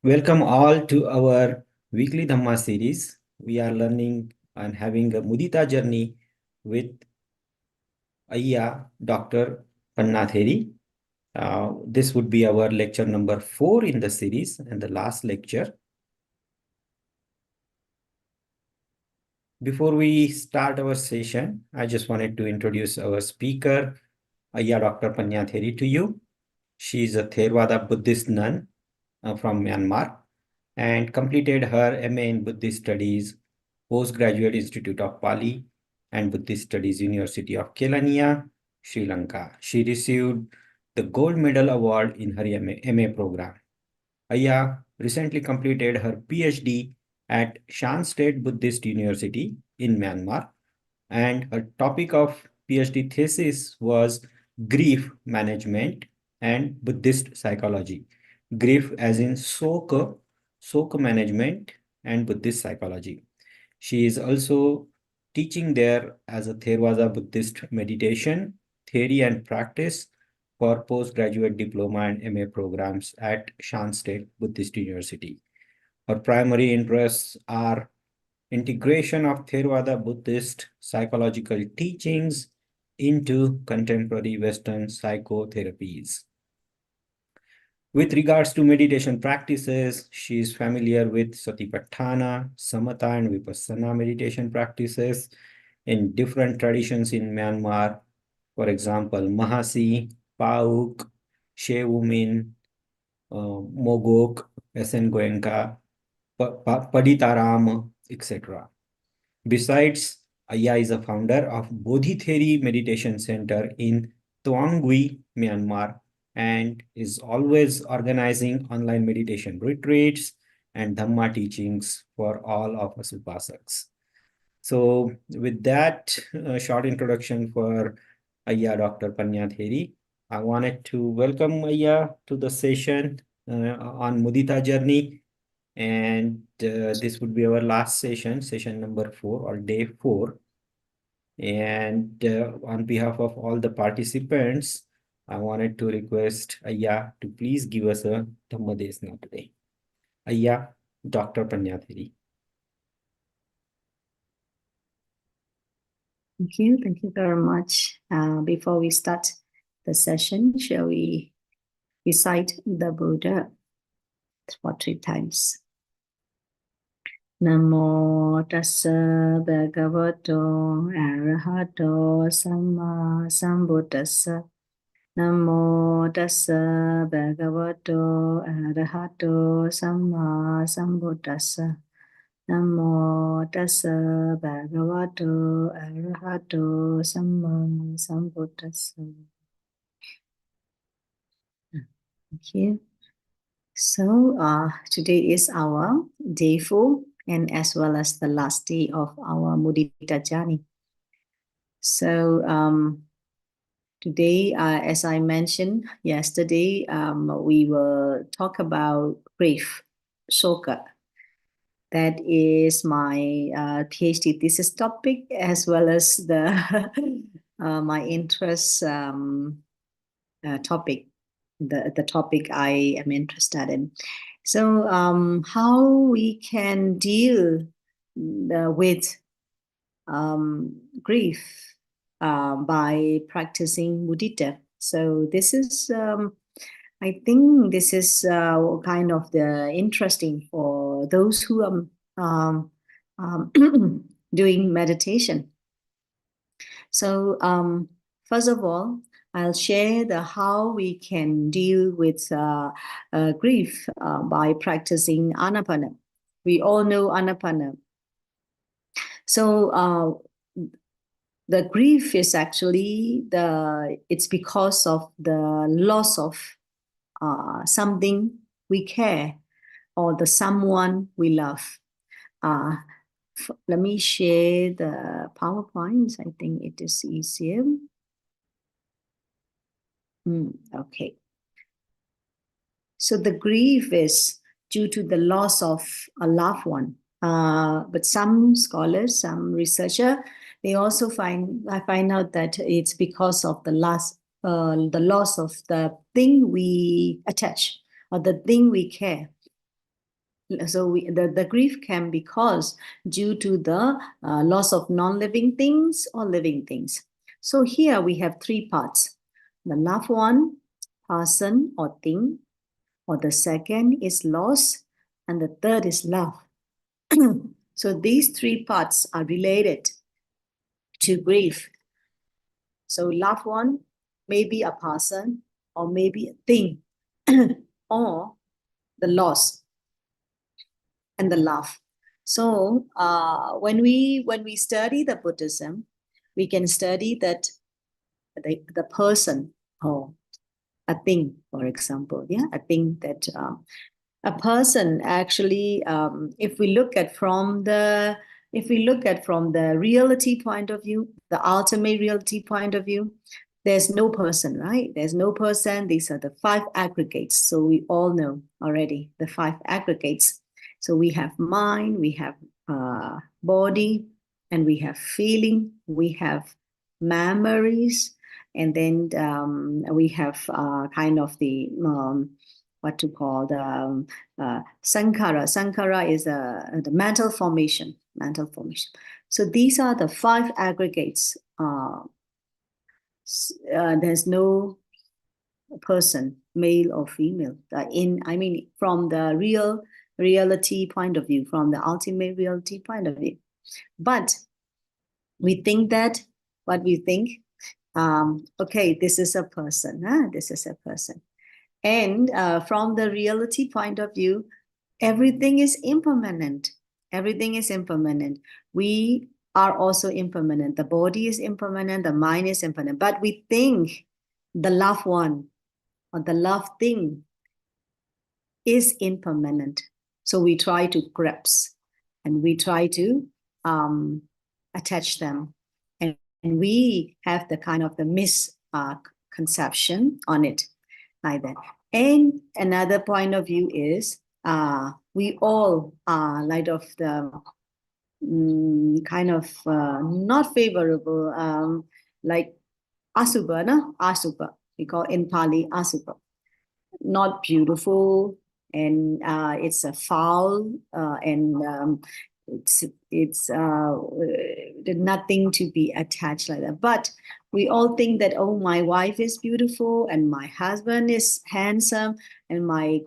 Welcome all to our weekly Dhamma series. We are learning and having a Mudita journey with Ayya, Dr. Pannatheri. This would be our lecture number 4 in the series and the last lecture. Before we start our session, I just wanted to introduce our speaker, Ayya Dr. Pannatheri, to you. She is a Theravāda Buddhist nun from Myanmar and completed her M.A. in Buddhist Studies, Postgraduate Institute of Pali and Buddhist Studies University of Kelaniya, Sri Lanka. She received the Gold Medal Award in her M.A. program. Ayya recently completed her Ph.D. at Shan State Buddhist University in Myanmar, and her topic of Ph.D. thesis was grief management and Buddhist psychology. Grief as in Soka, Soka management and Buddhist psychology. She is also teaching there as a Theravāda Buddhist Meditation, Theory and Practice for Postgraduate Diploma and M.A. programs at Shan State Buddhist University. Her primary interests are integration of Theravāda Buddhist psychological teachings into contemporary Western psychotherapies. With regards to meditation practices, she is familiar with Satipaṭṭhāna, Samatha, and Vipassanā meditation practices in different traditions in Myanmar. For example, Mahāsī, Pa-Auk, Shwe Oo Min, Mogok, S.N Goenka, Paḍitārāma, etc. Besides, Ayya is a founder of Bodhi Theri Meditation Centre in Taunggyi, Myanmar, and is always organizing online meditation retreats and Dhamma teachings for all of us Upasaks. So with that short introduction for Ayya Dr. Pannatheri, I wanted to welcome Ayya to the session on Mudita journey. And this would be our last session, session number 4 or day 4. And on behalf of all the participants, I wanted to request Ayya to please give us a Dhamma Desna today. Ayya, Dr. Pannatheri. Thank you very much. Before we start the session, shall we recite the Buddha for 3 times? Namo tassa bhagavato arahato samma sambuddhassa. Namo tassa bhagavato arahato samma sambuddhassa. Namo tassa bhagavato arahato samma sambuddhassa. Thank you. So today is our day 4 and as well as the last day of our Mudita journey. So today, as I mentioned yesterday, we will talk about grief, Soka. That is my Ph.D. thesis topic as well as the my interest topic, the topic I am interested in. So how we can deal with grief by practicing mudita. So this is, I think this is kind of the interesting for those who are doing meditation. So first of all, I'll share the how we can deal with grief by practicing Anapana. We all know Anapana. So the grief is actually it's because of the loss of something we care or the someone we love. Let me share the PowerPoint. I think it is easier. Okay. So the grief is due to the loss of a loved one. But some scholars, some researchers, they also find out that it's because of the loss of the thing we attach or the thing we care. So the grief can be caused due to the loss of non-living things or living things. So here we have three parts: the loved one, person or thing, or the second is loss, and the third is love. So these three parts are related to grief. So loved one may be a person, or maybe a thing, or the loss and the love. So when we study the Buddhism, we can study that the person or a thing, for example, a thing that a person actually, if we look at from the reality point of view, the ultimate reality point of view, there's no person, right? There's no person. These are the five aggregates. So we all know already the five aggregates. So we have mind, we have body, and we have feeling, we have memories, and then we have kind of the what to call the sankhara. Sankhara is the mental formation. So these are the five aggregates. There's no person, male or female. From the reality point of view, from the ultimate reality point of view. But we think that what we think, okay, this is a person. This is a person. And from the reality point of view, everything is impermanent. Everything is impermanent. We are also impermanent. The body is impermanent. The mind is impermanent. But we think the loved one or the loved thing is impermanent. So we try to grasp and we try to attach them. And we have the kind of the misconception on it. Like that. And another point of view is we all are like of the kind of not favorable, like asubha, no? Asubha. We call in Pali asubha. Not beautiful, and it's a foul, and it's nothing to be attached like that. But we all think that, oh, my wife is beautiful, and my husband is handsome, and my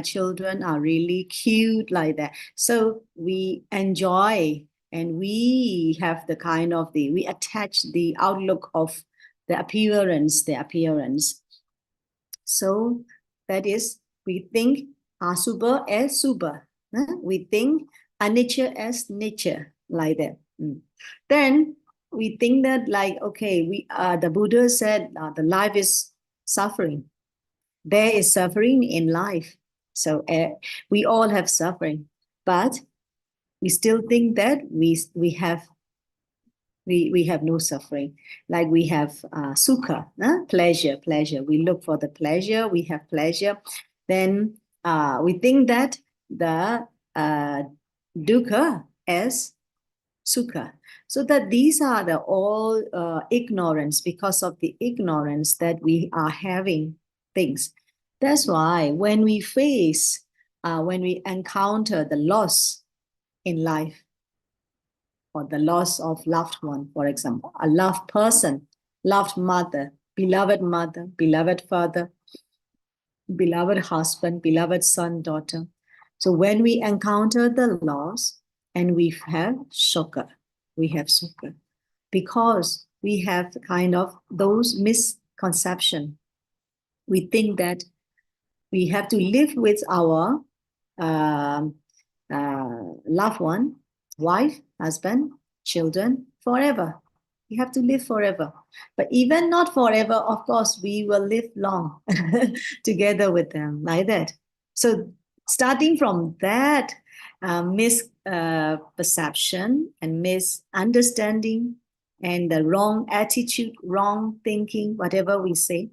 children are really cute like that. So we enjoy, and we have the kind of we attach the outlook of the appearance. So that is, we think asubha as subha. We think anicca as nature, like that. Then we think that, like, okay, the Buddha said the life is suffering. There is suffering in life. So we all have suffering, but we still think that we have no suffering. Like we have sukha, pleasure. We look for the pleasure, we have pleasure. Then we think that the dukkha as sukha. So that these are the all ignorance, because of the ignorance that we are having things. That's why when we encounter the loss in life, or the loss of loved one, for example, a loved person, loved mother, beloved father, beloved husband, beloved son, daughter. So when we encounter the loss, and we have soka, because we have kind of those misconception. We think that we have to live with our loved one, wife, husband, children, forever. We have to live forever. But even not forever, of course, we will live long together with them, like that. So starting from that misperception and misunderstanding and the wrong attitude, wrong thinking, whatever we say,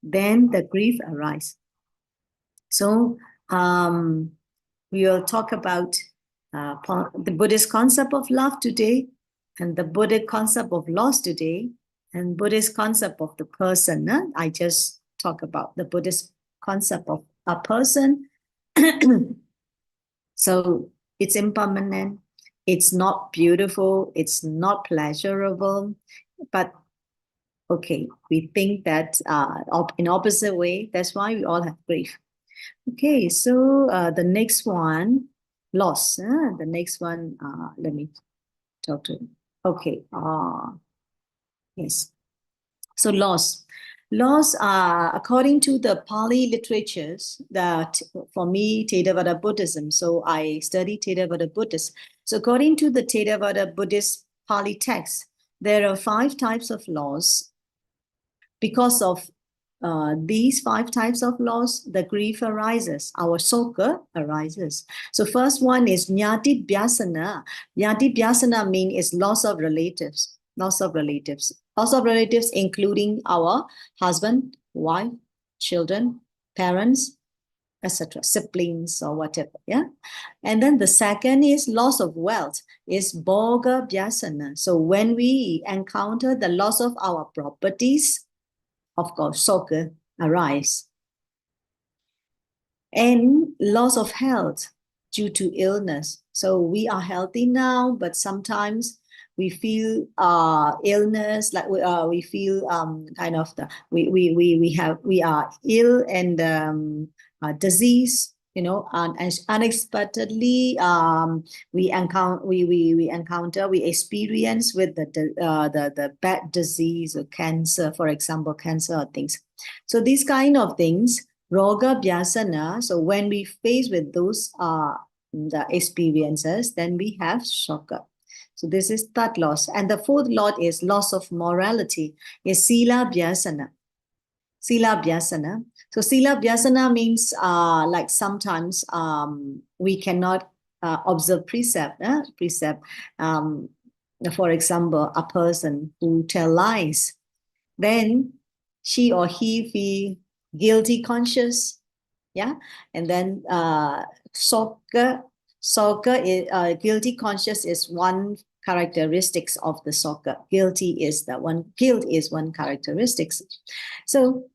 then the grief arises. So we will talk about the Buddhist concept of love today, and the Buddhist concept of loss today, and Buddhist concept of the person. I just talk about the Buddhist concept of a person, So it's impermanent. It's not beautiful. It's not pleasurable. But okay, we think that in opposite way. That's why we all have grief. Okay, so the next one, loss. The next one, let me talk to. Okay. Yes. So loss. Loss, according to the Pali literatures, that for me, Theravāda Buddhism, so I study Theravāda Buddhism. So according to the Theravāda Buddhist Pali text, there are 5 types of loss. Because of these 5 types of loss, the grief arises, our soka arises. So first one is Nyati Bhyasana. Nyati Bhyasana means is loss of relatives, loss of relatives. Loss of relatives including our husband, wife, children, parents, etc., siblings or whatever, yeah. And then the second is loss of wealth, is Bhoga Bhyasana. So when we encounter the loss of our properties, of course, soka arise. And loss of health due to illness. So we are healthy now, but sometimes we feel illness, like we feel kind of we are ill and disease, you know, and unexpectedly we experience with the bad disease or cancer, for example, cancer or things. So these kind of things, Roga Bhyasana. So when we face with those the experiences, then we have Soka. So this is third loss. And the fourth loss is loss of morality, is Sila Bhyasana. Sila Bhyasana. So Sila Bhyasana means like sometimes we cannot observe precept. For example, a person who tell lies, then she or he feel guilty conscious, yeah, and then Soka is guilty conscious is one characteristics of the Soka. Guilt is one characteristics. So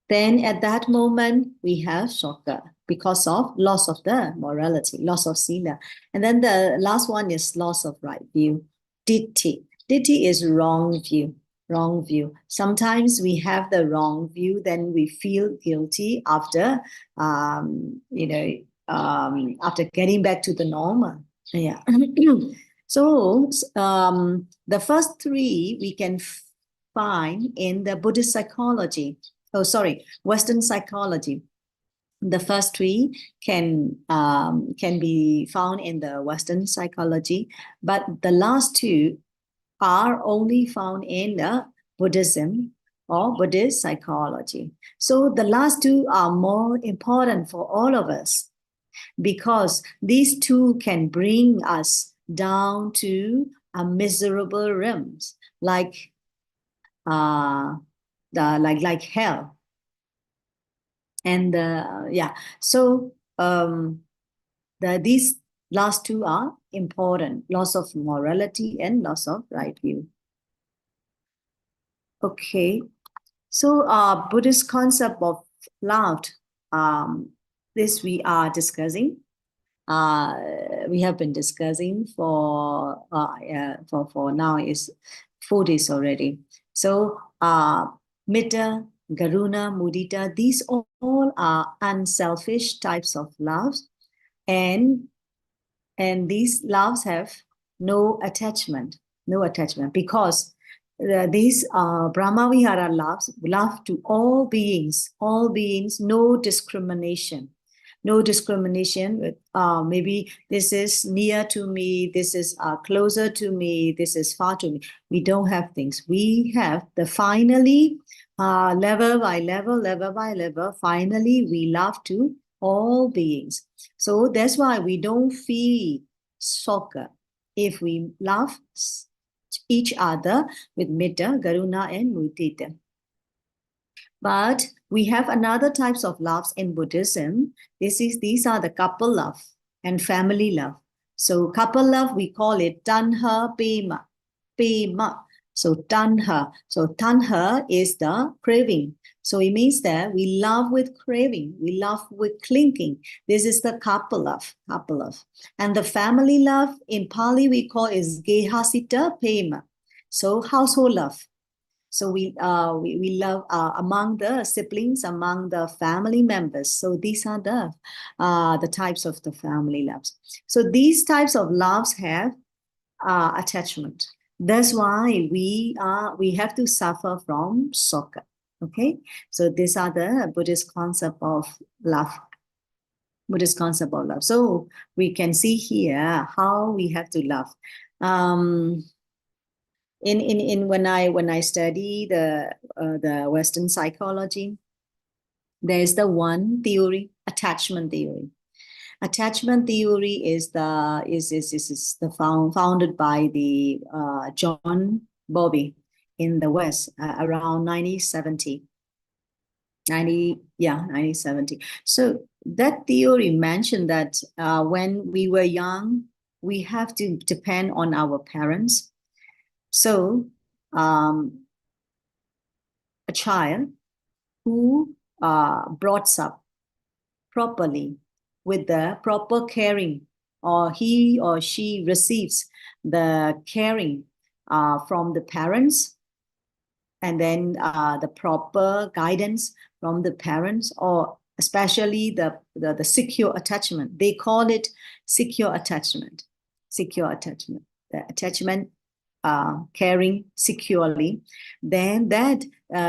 then at that moment we have Soka because of loss of the morality, loss of sila. And then the last one is loss of right view, Ditti. Ditti is wrong view. Wrong view. Sometimes we have the wrong view, then we feel guilty after, after getting back to the normal. Yeah. So the first 3 we can find in the Buddhist psychology. Oh, sorry, Western psychology. The first 3 can be found in the Western psychology, but the last 2 are only found in the Buddhism or Buddhist psychology. So the last 2 are more important for all of us because these 2 can bring us down to a miserable realms like hell. And so these last 2 are important, loss of morality and loss of right view. Okay, so Buddhist concept of love, this we are discussing. We have been discussing for now is 4 days already. So Metta, Karuna, Mudita, these all are unselfish types of love, and these loves have no attachment because these Brahmavihara loves, love to all beings, no discrimination. No discrimination with maybe this is near to me, this is closer to me, this is far to me. We don't have things. We have the finally level by level, finally we love to all beings. So that's why we don't feel Soka if we love each other with Metta, Karuna and Mudita. But we have another types of loves in Buddhism. These are the couple love and family love. So couple love, we call it Tanha Pema. So Tanha. So Tanha is the craving. So it means that we love with craving, we love with clinging. This is the couple love, couple love. And the family love in Pali we call is Gehasita Pema. So household love. So we love among the siblings, among the family members. So these are the types of the family loves. So these types of loves have attachment. That's why we have to suffer from Soka. Okay, so these are the Buddhist concept of love. Buddhist concept of love. So we can see here how we have to love. In when I study the Western psychology, there is the one theory, attachment theory. Attachment theory is founded by the John Bowlby in the West around 1970. 1970. So that theory mentioned that when we were young, we have to depend on our parents. So a child who brought up properly with the proper caring, or he or she receives the caring from the parents, and then the proper guidance from the parents, or especially the secure attachment. They call it secure attachment. Secure attachment. The attachment caring securely, then that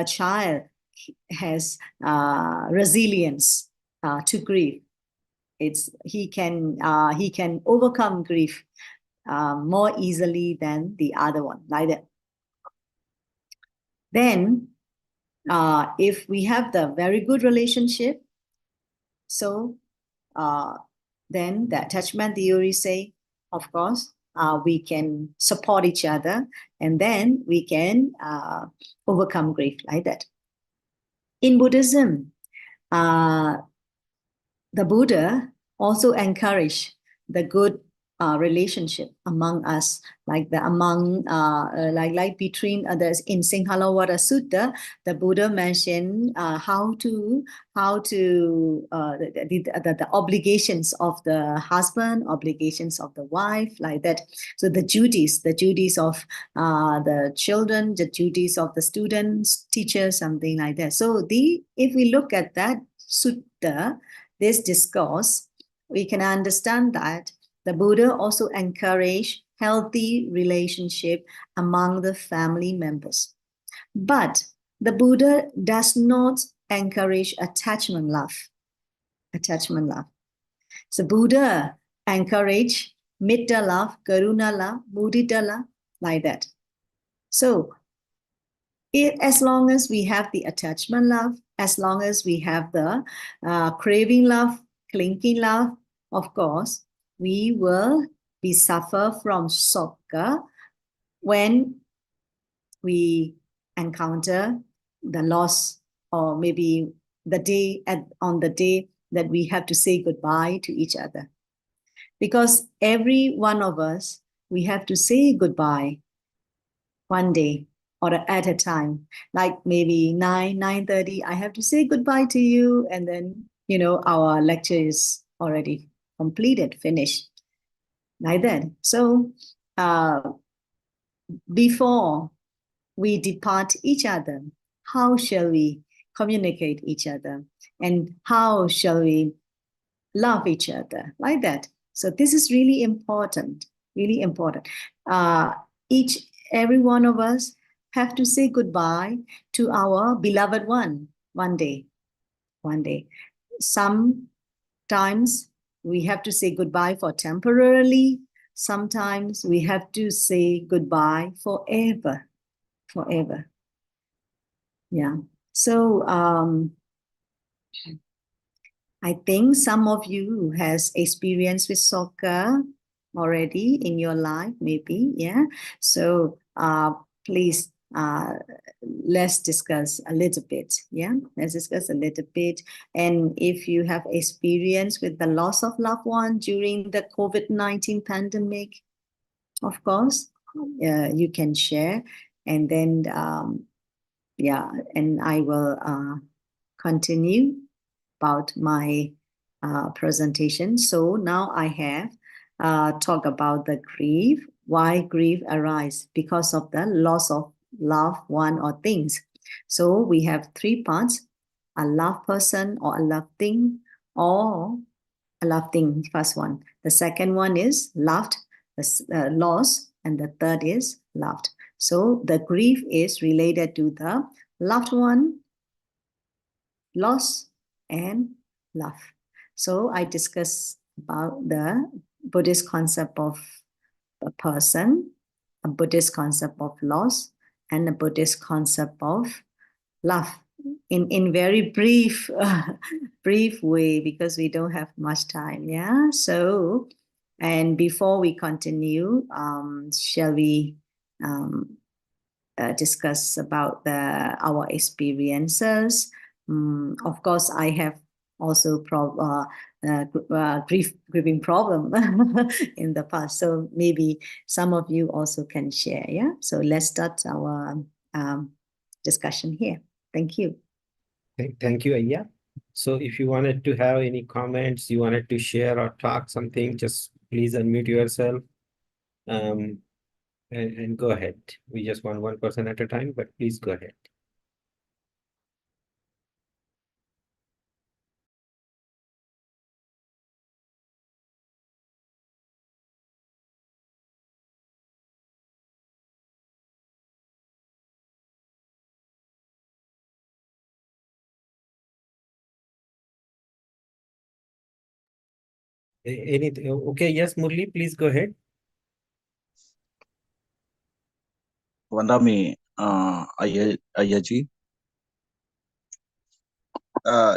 child has resilience to grief. He can overcome grief more easily than the other one, like that. Then if we have the very good relationship, so then the attachment theory say, of course, we can support each other, and then we can overcome grief, like that. In Buddhism, the Buddha also encouraged the good relationship among us, like between others. In Singhalavada Sutta, the Buddha mentioned the obligations of the husband, obligations of the wife, like that. So the duties of the children, the duties of the students, teachers, something like that. So if we look at that sutta, this discourse, we can understand that the Buddha also encouraged healthy relationship among the family members. But the Buddha does not encourage attachment love. Attachment love. So Buddha encouraged metta love, karuna love, mudita love, like that. So as long as we have the attachment love, as long as we have the craving love, clinging love, of course, we will suffer from Soka when we encounter the loss, or maybe on the day that we have to say goodbye to each other. Because every one of us, we have to say goodbye one day or at a time. Like maybe 9:30, I have to say goodbye to you, and then our lecture is already completed, finished, like that. So before we depart each other, how shall we communicate each other, and how shall we love each other, like that? So this is really important, really important. Every one of us have to say goodbye to our beloved one day. Sometimes we have to say goodbye for temporarily. Sometimes we have to say goodbye forever. Yeah. So I think some of you has experience with Soka already in your life, maybe. Yeah. So please let's discuss a little bit. Yeah, let's discuss a little bit. And if you have experience with the loss of loved one during the COVID-19 pandemic, of course, you can share. And then yeah, and I will continue about my presentation. So now I have talked about the grief. Why grief arises? Because of the loss of loved one or things. So we have three parts: a loved person or a loved thing, or a loved thing, first one. The second one is loved, the loss, and the third is loved. So the grief is related to the loved one, loss, and love. So I discuss about the Buddhist concept of a person, a Buddhist concept of loss, and a Buddhist concept of love in very brief brief way, because we don't have much time. Yeah. So, and before we continue, shall we discuss about our experiences? Of course, I have also grieving problem in the past, so maybe some of you also can share. Yeah. So let's start our discussion here. Thank you. Thank you, Ayya. So if you wanted to have any comments, you wanted to share or talk something, just please unmute yourself and go ahead. We just want one person at a time, but please go ahead. Anything? Okay, yes, Murli, please go ahead. Vandami, Ayya ji.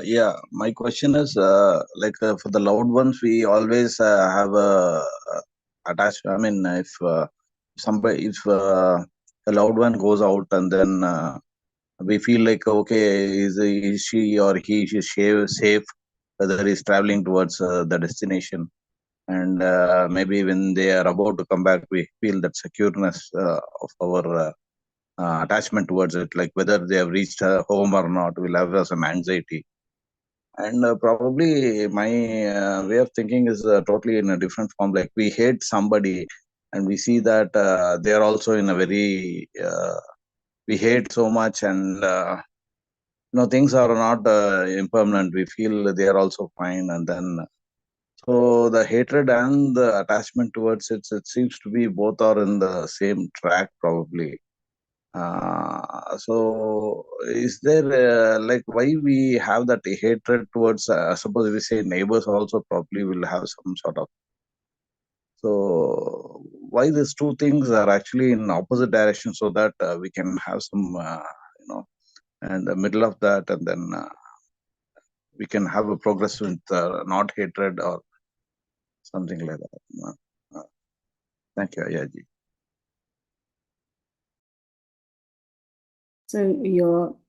Yeah, my question is for the loved ones, we always have a attachment. I mean, if the loved one goes out and then we feel like, okay, is she or he is safe, whether he's traveling towards the destination, and maybe when they are about to come back, we feel that secureness of our attachment towards it, like whether they have reached home or not, will have some anxiety. And probably my way of thinking is totally in a different form. Like we hate somebody and we see that they are also in a very, we hate so much, and things are not impermanent. We feel they are also fine. And then, so the hatred and the attachment towards it seems to be both are in the same track probably. So is there why we have that hatred towards suppose we say neighbors also probably will have some sort of, so why these two things are actually in opposite direction, so that we can have some in the middle of that, and then we can have a progress with not hatred or something like that. Thank you, Ayya ji. So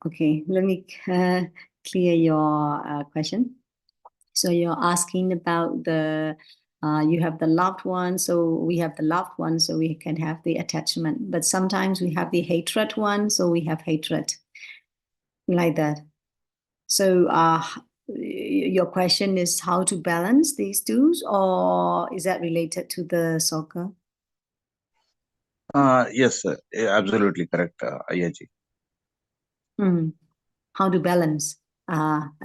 okay, let me clear your question. So you're asking about you have the loved one, so we have the loved one, so we can have the attachment. But sometimes we have the hatred one, so we have hatred, like that. So your question is how to balance these two, or is that related to the Soka? Yes, sir. Absolutely correct, Ayya ji. How to balance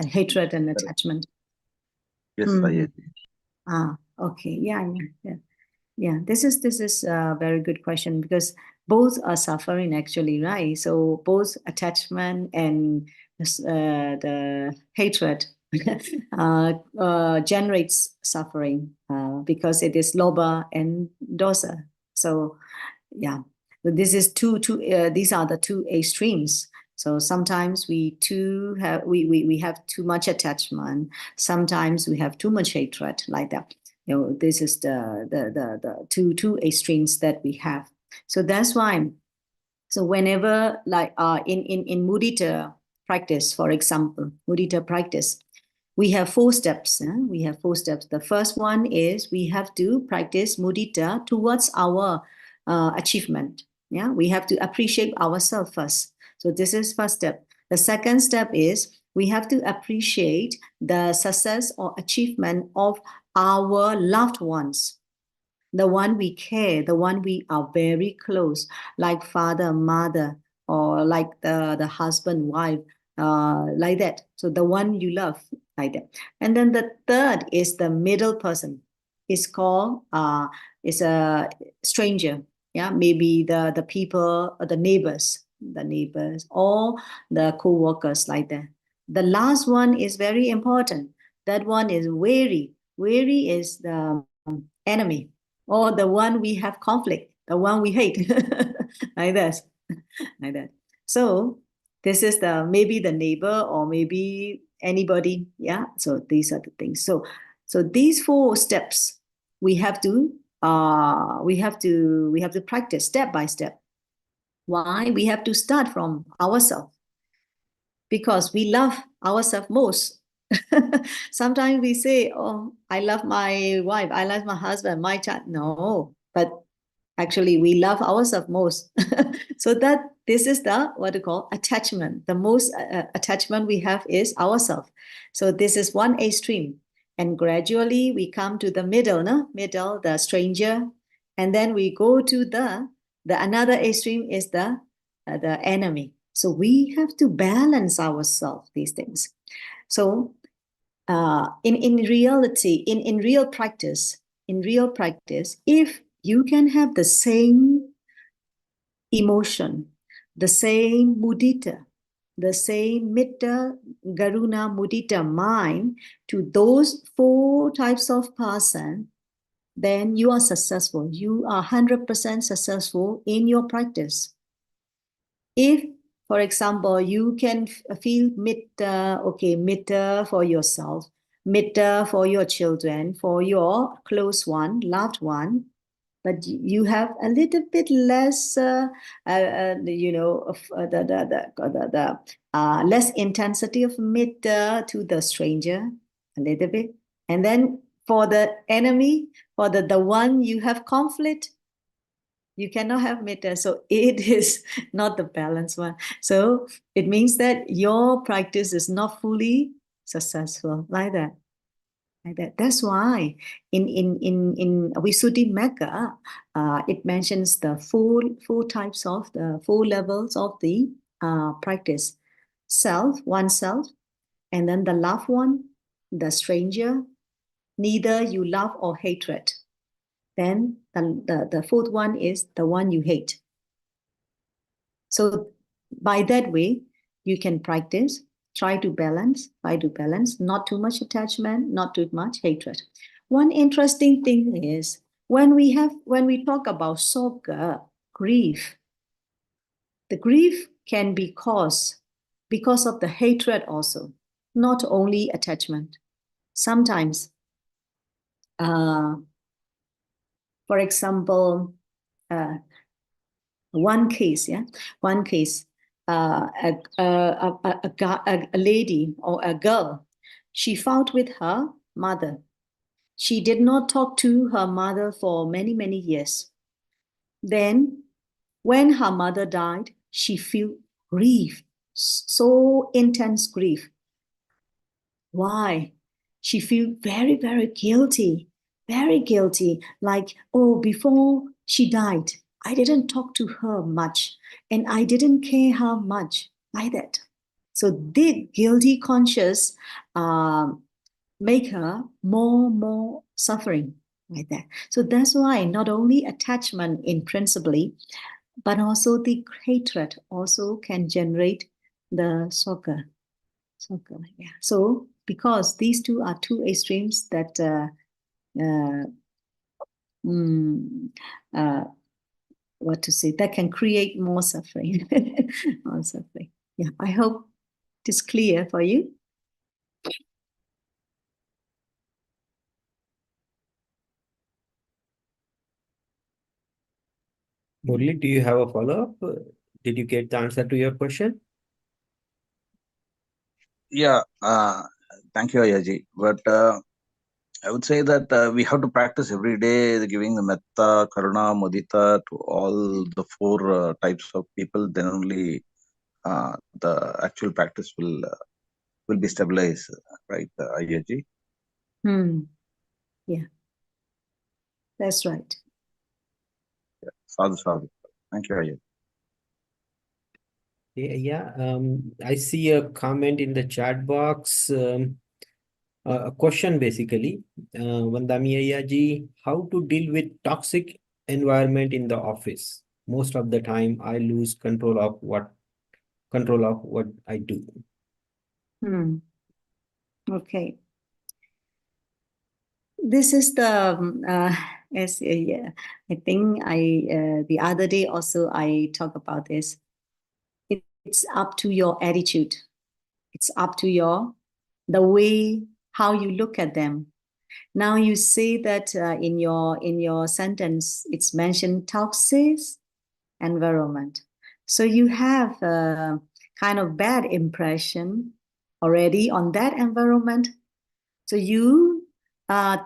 hatred and attachment? Yes, Ayya ji. Okay. Yeah. This is a very good question, because both are suffering actually, right? So both attachment and the hatred generates suffering because it is lobha and dosa. So yeah, but this is these are the two extremes. So sometimes we have too much attachment. Sometimes we have too much hatred, like that. This is the two extremes that we have. So that's why. So whenever, like in mudita practice, for example, mudita practice, we have 4 steps. We have 4 steps. The first one is we have to practice mudita towards our achievement. Yeah, we have to appreciate ourselves first. So this is first step. The second step is we have to appreciate the success or achievement of our loved ones, the one we care, the one we are very close, like father, mother, or like the husband, wife, like that. So the one you love, like that. And then the third is the middle person. It's called it's a stranger. Yeah, maybe the people, the neighbors, or the co-workers, like that. The last one is very important. That one is weary. Weary is the enemy, or the one we have conflict, the one we hate, like that, like that. So this is the maybe the neighbor or maybe anybody. Yeah. So these are the things. So these 4 steps we have to practice step by step. Why? We have to start from ourselves, because we love ourselves most. Sometimes we say, oh, I love my wife, I love my husband, my child. No, but actually we love ourselves most. So that this is the what you call attachment. The most attachment we have is ourselves. So this is one extreme, and gradually we come to the middle, middle, the stranger, and then we go to the another extreme is the enemy. So we have to balance ourselves, these things. So in reality, in real practice, if you can have the same emotion, the same mudita, the same metta, garuna, mudita mind to those 4 types of person, then you are successful. You are 100% successful in your practice. If, for example, you can feel metta, okay, metta for yourself, metta for your children, for your close one, loved one, but you have a little bit less, less intensity of metta to the stranger, a little bit. And then for the enemy, for the one you have conflict, you cannot have metta. So it is not the balanced one. So it means that your practice is not fully successful, like that. Like that. That's why in Visuddhimagga, it mentions the 4 types of the 4 levels of the practice: self, oneself, and then the loved one, the stranger, neither you love or hatred. Then the 4th one is the one you hate. So by that way, you can practice. Try to balance, not too much attachment, not too much hatred. One interesting thing is when we talk about soka, grief, the grief can be caused because of the hatred also, not only attachment. Sometimes, for example, one case, a lady or a girl, she fought with her mother. She did not talk to her mother for many, many years. Then when her mother died, she felt grief, so intense grief. Why? She felt very, very guilty, like, oh, before she died, I didn't talk to her much and I didn't care her much, like that. So did guilty conscious make her more suffering, like that. So that's why not only attachment in principally, but also the hatred also can generate the soka. Yeah. So because these 2 are 2 extremes that what to say, that can create more suffering. More suffering. Yeah, I hope it is clear for you. Murli, do you have a follow-up? Did you get the answer to your question? Yeah, thank you, Ayyaji. But I would say that we have to practice every day, giving the metta, karuna, mudita to all the 4 types of people. Then only the actual practice will be stabilized, right, Ayya ji? Yeah, that's right. Sadhu, sadhu. Thank you, Ayya. Yeah, I see a comment in the chat box. A question basically, Vandami Ayya ji, how to deal with toxic environment in the office? Most of the time, I lose control of what I do. Okay. This is the yeah. I think the other day also I talked about this. It's up to your attitude. It's up to the way how you look at them. Now you say that in your sentence it's mentioned toxic environment. So you have a kind of bad impression already on that environment. So you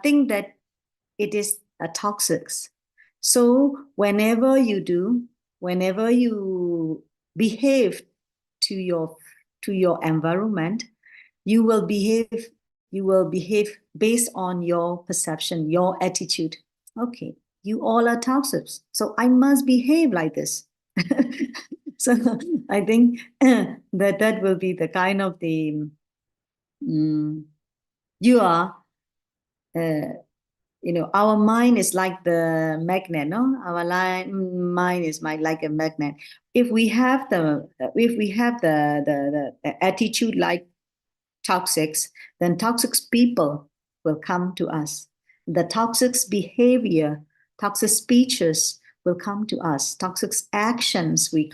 think that it is a toxic. So whenever you behave to your environment, you will behave based on your perception, your attitude. Okay, you all are toxic, so I must behave like this. So I think that will be the kind of the you are our mind is like the magnet, no? Our mind is like a magnet. If we have the attitude like toxics, then toxic people will come to us. The toxic behavior, toxic speeches will come to us. Toxic actions will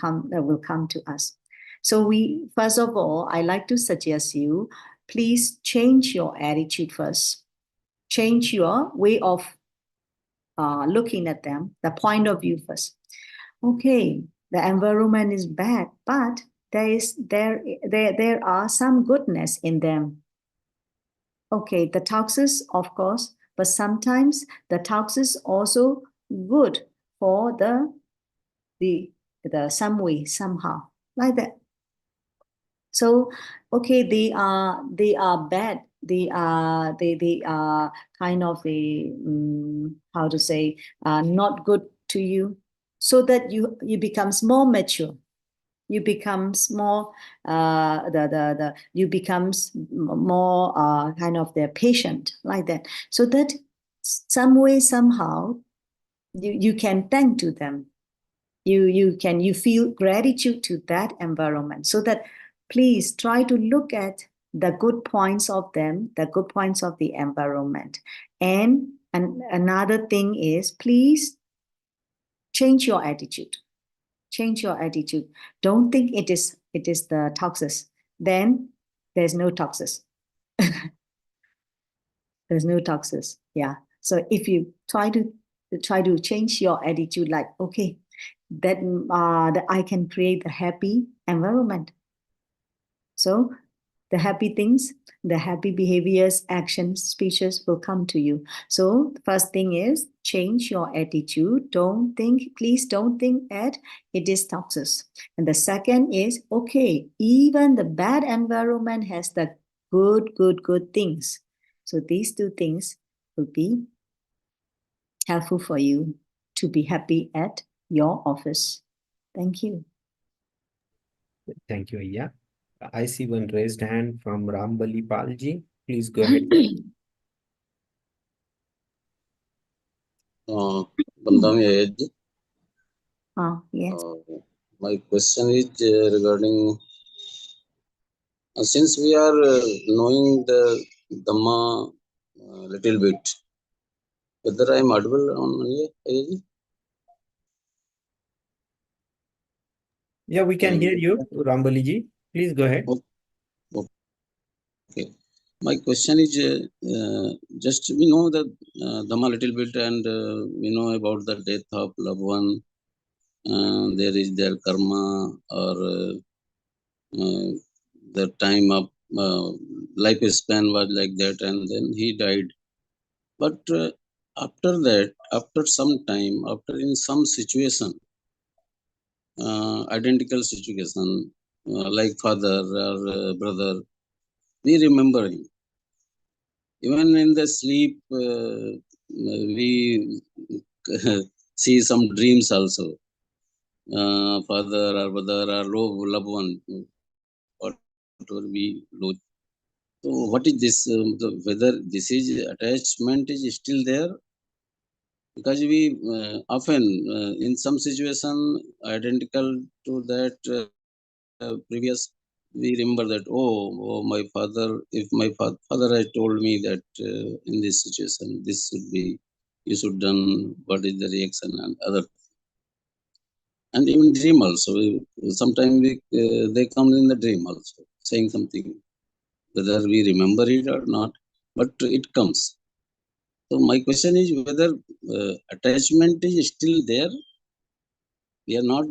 come to us. So first of all, I like to suggest you, please change your attitude first. Change your way of looking at them, the point of view first. Okay, the environment is bad, but there are some goodness in them. Okay, the toxins, of course, but sometimes the toxins also good for the some way, somehow, like that. So, okay, they are bad. They are kind of how to say, not good to you, so that you becomes more mature. You becomes more you becomes more kind of the patient, like that, so that some way somehow you can thank to them. You feel gratitude to that environment, so that please try to look at the good points of them, the good points of the environment. And another thing is, please change your attitude. Change your attitude. Don't think it is the toxins. Then there's no toxins. There's no toxins. Yeah. So if you try to change your attitude, like, okay, that I can create a happy environment. So the happy things, the happy behaviors, actions, speeches will come to you. So the first thing is change your attitude. Please don't think that it is toxic. And the second is, okay, even the bad environment has the good things. So these two things will be helpful for you to be happy at your office. Thank you. Thank you, Ayya. I see one raised hand from Rambali Palji. Please go ahead. Vandami Ayya ji. Yes. My question is regarding, since we are knowing the Dhamma little bit, whether I am audible on Ayya ji? Yeah, we can hear you, Rambali ji. Please go ahead. Okay. My question is, just we know the Dhamma little bit, and we know about the death of loved one. There is their karma, or the time of lifespan was like that, and then he died. But after that, after some time, after in some situation, identical situation, like father or brother, we remember him. Even in the sleep, we see some dreams also. Father or brother or loved one, whatever we do. So what is this? Whether this is attachment is still there? Because we often, in some situation, identical to that previous, we remember that, my father, if my father had told me that in this situation, this should be, you should done, what is the reaction and other. And even dream also, sometimes they come in the dream also, saying something, whether we remember it or not, but it comes. So my question is whether attachment is still there. We are not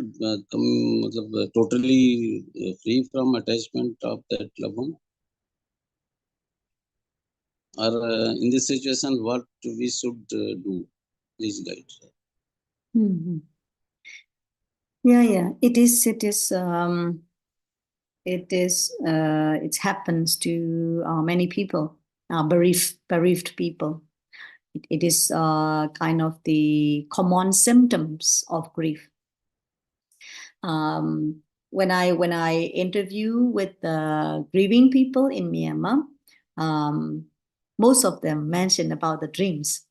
totally free from attachment of that loved one. Or in this situation, what we should do? Please guide. Mhm. Yeah. It happens to many people, bereaved people. It is kind of the common symptoms of grief. When I interview with the grieving people in Myanmar, most of them mention about the dreams.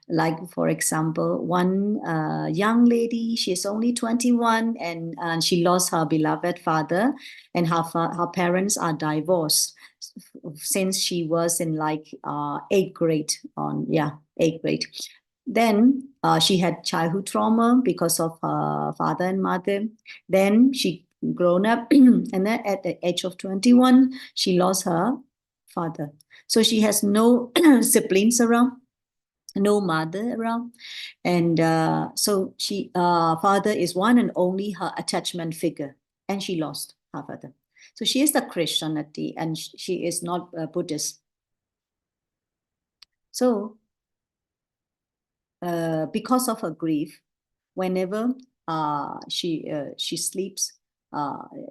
Like, for example, one young lady, she's only 21, and she lost her beloved father, and her parents are divorced since she was in like 8th grade. Then she had childhood trauma because of her father and mother. Then she grown up, and then at the age of 21, she lost her father. So she has no siblings around, no mother around. And so she father is one and only her attachment figure, and she lost her father. So she is the Christianity, and she is not a Buddhist. So because of her grief, whenever she sleeps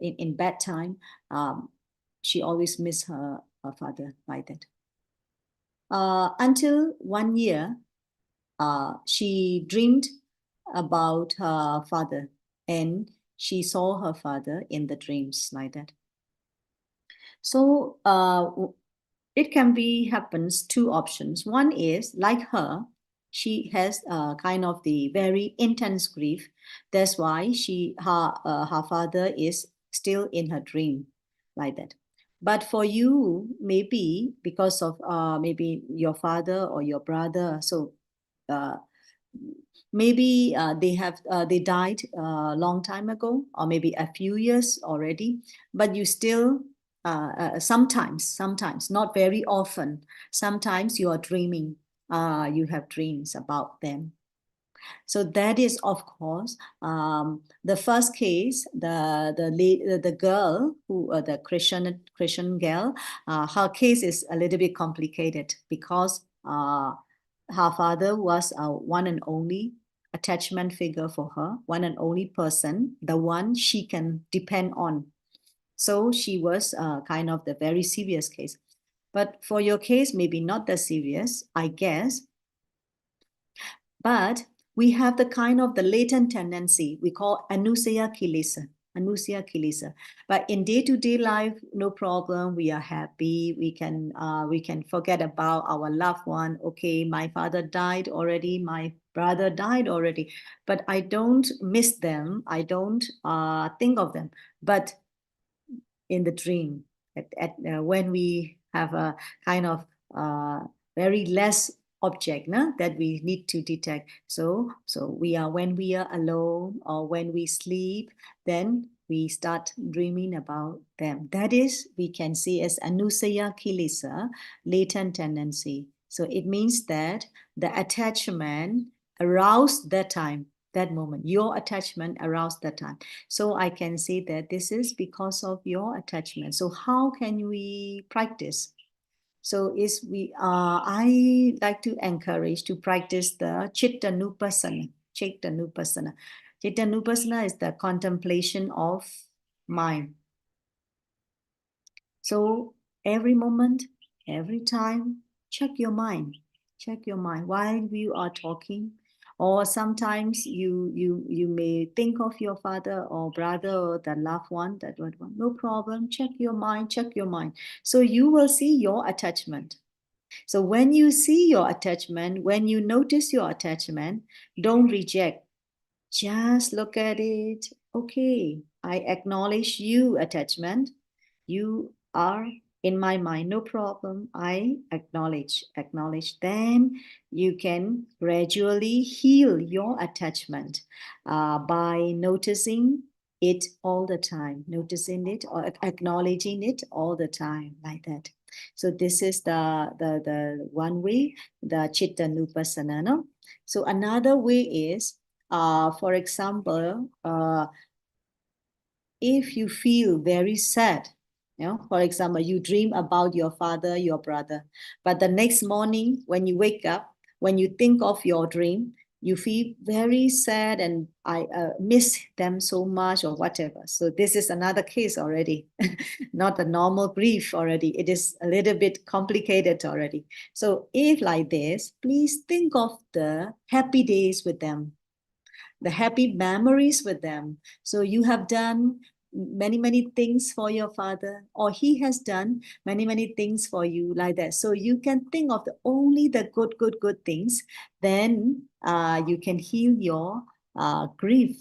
in bedtime, she always miss her father like that. Until one year, she dreamed about her father, and she saw her father in the dreams like that. So it can be happens two options. One is like her, she has kind of the very intense grief. That's why her father is still in her dream like that. But for you, maybe because of maybe your father or your brother, so maybe they died a long time ago, or maybe a few years already, but you still sometimes, not very often, sometimes you are dreaming, you have dreams about them. So that is, of course, the first case, the girl who the Christian girl, her case is a little bit complicated because her father was one and only attachment figure for her, one and only person, the one she can depend on. So she was kind of the very serious case. But for your case, maybe not that serious, I guess. But we have the kind of the latent tendency we call anusaya kilesa. But in day-to-day life, no problem. We are happy. We can forget about our loved one. Okay, my father died already. My brother died already. But I don't miss them. I don't think of them. But in the dream, when we have a kind of very less object that we need to detect. So when we are alone or when we sleep, then we start dreaming about them. That is, we can see as anusaya kilesa, latent tendency. So it means that the attachment aroused that moment, your attachment aroused that time. So I can say that this is because of your attachment. So how can we practice? So I like to encourage to practice the Chittanupassana. Chittanupassana is the contemplation of mind. So every moment, every time, check your mind. Check your mind while you are talking. Or sometimes you may think of your father or brother or the loved one, that one. No problem. Check your mind, check your mind. So you will see your attachment. So when you see your attachment, when you notice your attachment, don't reject. Just look at it. Okay, I acknowledge you, attachment. You are in my mind, no problem. I acknowledge. Then you can gradually heal your attachment by noticing it all the time, noticing it or acknowledging it all the time, like that. So this is the one way, the Chittanupassana. No? So another way is, for example, if you feel very sad, for example, you dream about your father, your brother, but the next morning when you wake up, when you think of your dream, you feel very sad and I miss them so much or whatever. So this is another case already, not a normal grief already. It is a little bit complicated already. So if like this, please think of the happy days with them, the happy memories with them. So you have done many things for your father, or he has done many things for you, like that. So you can think of only the good things. Then you can heal your grief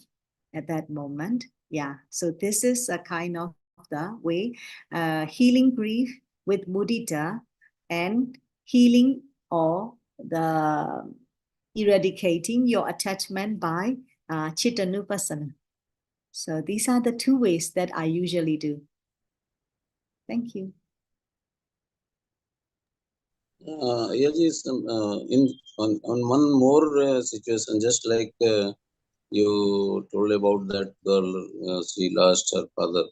at that moment. Yeah. So this is a kind of the way, healing grief with mudita and healing or the eradicating your attachment by Chittanupassana. So these are the two ways that I usually do. Thank you. Yes, on one more situation, just like you told about that girl, she lost her father.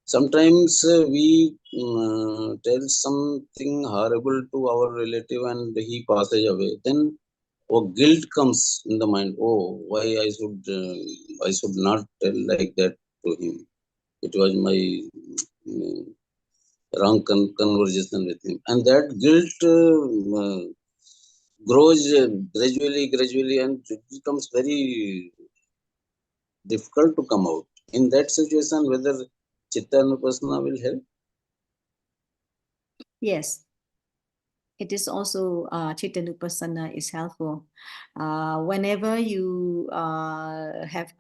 Sometimes we tell something horrible to our relative and he passes away. Then guilt comes in the mind. Oh, why I should not tell like that to him. It was my wrong conversation with him, and that guilt grows gradually, and it becomes very difficult to come out. In that situation, whether Chittanupassana will help? Yes. It is also Chittanupassana is helpful. Whenever you have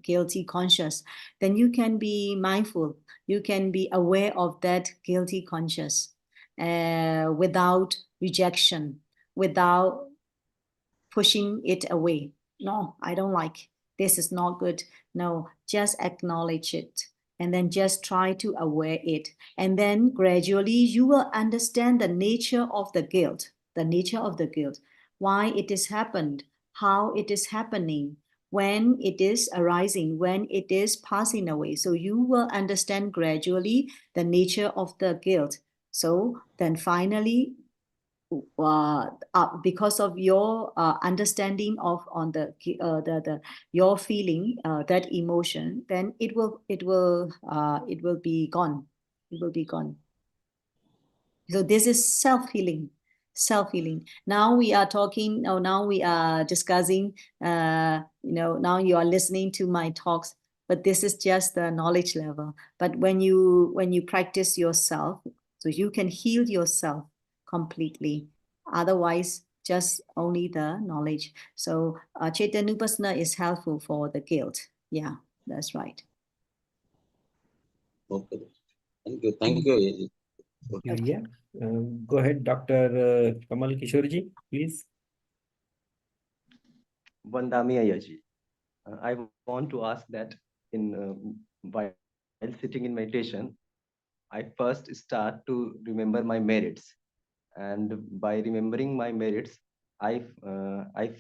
guilty conscious, then you can be mindful. You can be aware of that guilty conscious without rejection, without pushing it away. No, I don't like. This is not good. No, just acknowledge it. And then just try to aware it. And then gradually you will understand the nature of the guilt, why it is happened, how it is happening, when it is arising, when it is passing away. So you will understand gradually the nature of the guilt. So then finally, because of your understanding of on the your feeling, that emotion, then it will be gone. It will be gone. So this is self-healing. Now we are talking, or now we are discussing, now you are listening to my talks, but this is just the knowledge level. But when you practice yourself, so you can heal yourself completely. Otherwise, just only the knowledge. So Chittanupassana is helpful for the guilt. Yeah, that's right. Okay. Thank you. Okay. Yeah. Go ahead, Dr. Kamal Kishorji, please. Vandami Ayyaji. I want to ask that while sitting in meditation, I first start to remember my merits, and by remembering my merits, I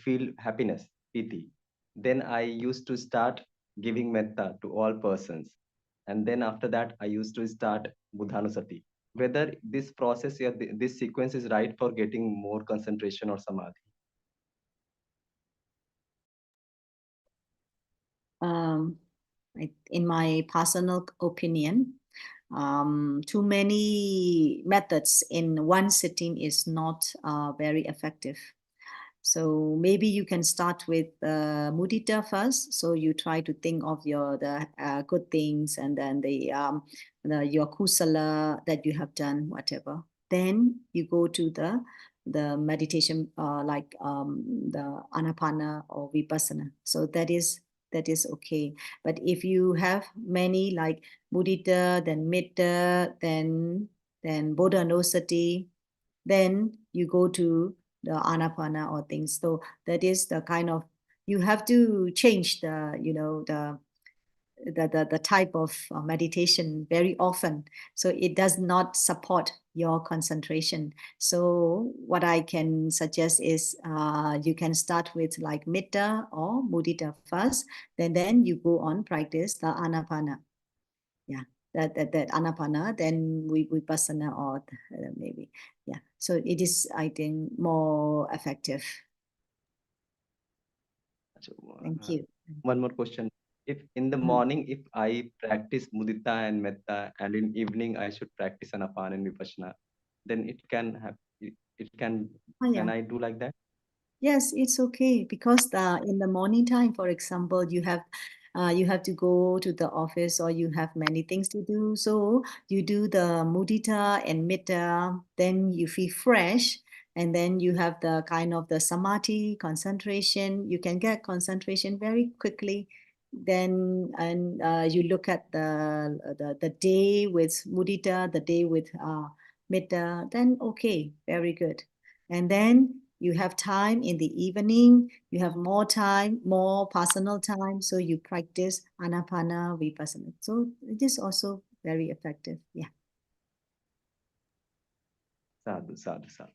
feel happiness, piti. Then I used to start giving metta to all persons, and then after that I used to start buddhanusati. Whether this process or this sequence is right for getting more concentration or samadhi? in my personal opinion, too many methods in one sitting is not very effective. So maybe you can start with mudita first. So you try to think of the good things, and then your kusala that you have done, whatever. Then you go to the meditation like the anapana or vipassana. So that is okay. But if you have many like mudita, then metta, then bodhanosati, then you go to the anapana or things. So that is the kind of, you have to change the type of meditation very often. So it does not support your concentration. So what I can suggest is you can start with like metta or mudita first, then you go on practice the anapana. Yeah, that anapana, then vipassana or maybe. Yeah, so it is, I think, more effective. Thank you. One more question. If in the morning, if I practice mudita and metta, and in evening I should practice anapana and vipassana, then it can have, can I do like that? Yes, it's okay, because in the morning time, for example, you have to go to the office, or you have many things to do. So you do the mudita and metta, then you feel fresh, and then you have the kind of the samadhi concentration. You can get concentration very quickly. Then you look at the day with mudita, the day with metta. Then okay, very good. And then you have time in the evening, you have more time, more personal time, so you practice anapana, vipassana. So it is also very effective. Yeah. Sadhu, sadhu, sadhu.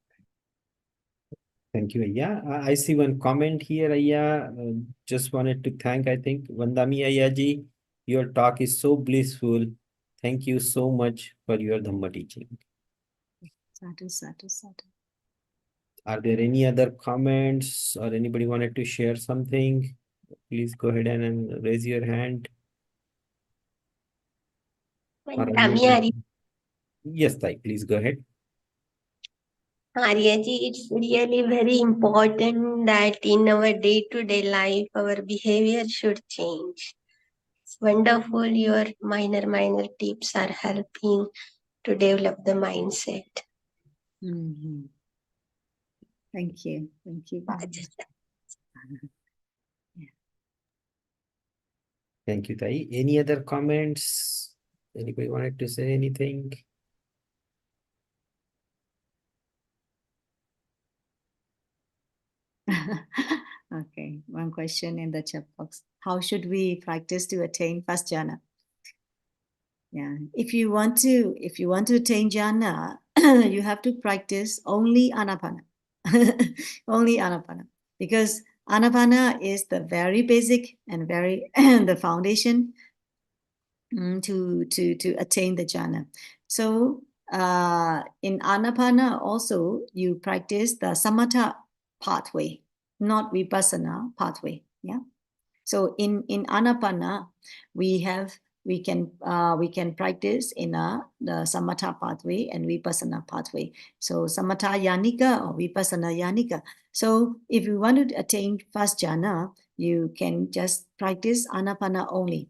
Thank you, Ayya. I see one comment here, Ayya. Just wanted to thank, I think, Vandami Ayya ji. Your talk is so blissful. Thank you so much for your Dhamma teaching. Sadhu, sadhu, sadhu. Are there any other comments, or anybody wanted to share something? Please go ahead and raise your hand. Yes, Thai, please go ahead. Aryaji, it's really very important that in our day-to-day life, our behavior should change. It's wonderful. Your minor tips are helping to develop the mindset. Mm-hmm. Thank you. Thank you. Thank you, Thai. Any other comments? Anybody wanted to say anything? Okay, one question in the chat box. How should we practice to attain first jhana? Yeah, if you want to attain jhana, you have to practice only anapana. Only anapana, because anapana is the very basic and very the foundation to attain the jhana. So in anapana also you practice the samatha pathway, not vipassana pathway. Yeah. So in anapana we can practice in the samatha pathway and vipassana pathway. So samatha yanika or vipassana yanika. So if you want to attain first jhana, you can just practice anapana only.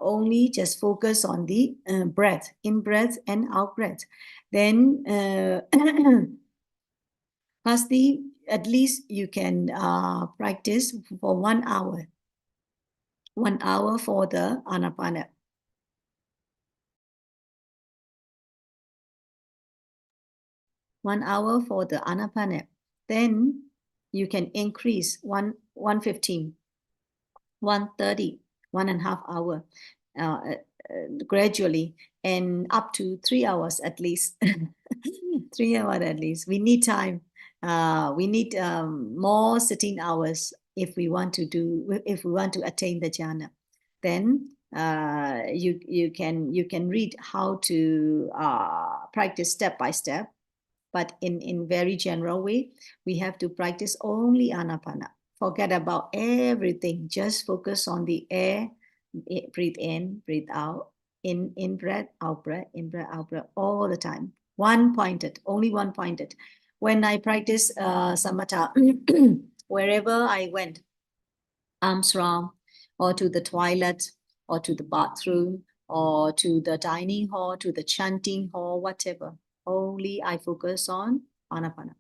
Only just focus on the breath, in breath and out breath. Then firstly, at least you can practice for 1 hour. 1 hour for the anapana. One hour for the anapana. Then you can increase 115, 130, 1.5 hour gradually, and up to 3 hours at least. 3 hours at least. We need time. We need more sitting hours if we want to attain the jhana. Then you can read how to practice step by step, but in very general way, we have to practice only anapana. Forget about everything. Just focus on the air. Breathe in, breathe out. In breath, out breath, in breath, out breath, all the time. One pointed, only one pointed. When I practice Samatha, wherever I went, arms round, or to the toilet, or to the bathroom, or to the dining hall, to the chanting hall, whatever. Only I focus on Anapana,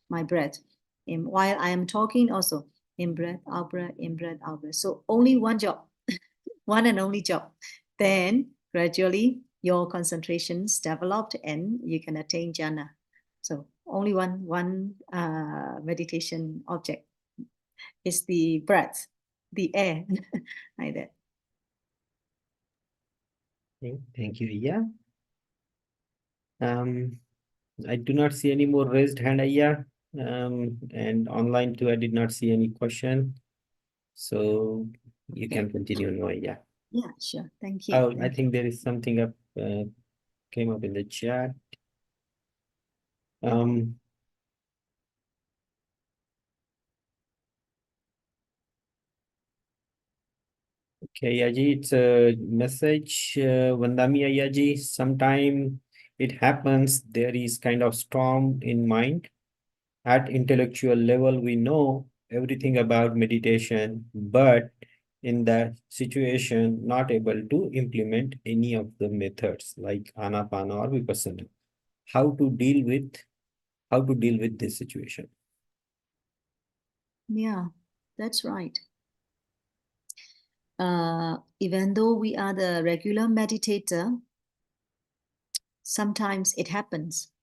my breath. While I am talking also, in breath, out breath, in breath, out breath. So only one job, one and only job. Then gradually your concentrations developed and you can attain jhana. So only one meditation object is the breath, the air, like that. Okay, thank you, Ayya. I do not see any more raised hand, Ayya. And online too, I did not see any question. So you can continue now, Ayya. Yeah, sure. Thank you. Oh, I think there is something up came up in the chat. Okay, Ayyaji, it's a message. Vandami Ayyaji, sometime it happens there is kind of storm in mind. At intellectual level, we know everything about meditation, but in that situation, not able to implement any of the methods like Anapana or Vipassanā. How to deal with this situation? Yeah, that's right. Even though we are the regular meditator, sometimes it happens.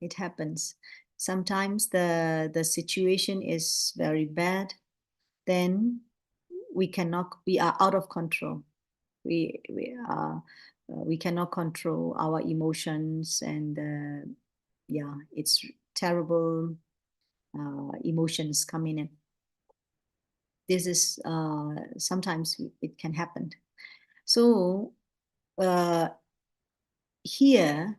It happens. Sometimes the situation is very bad. Then we are out of control. We cannot control our emotions, and yeah, it's terrible emotions coming in. This is sometimes it can happen. So here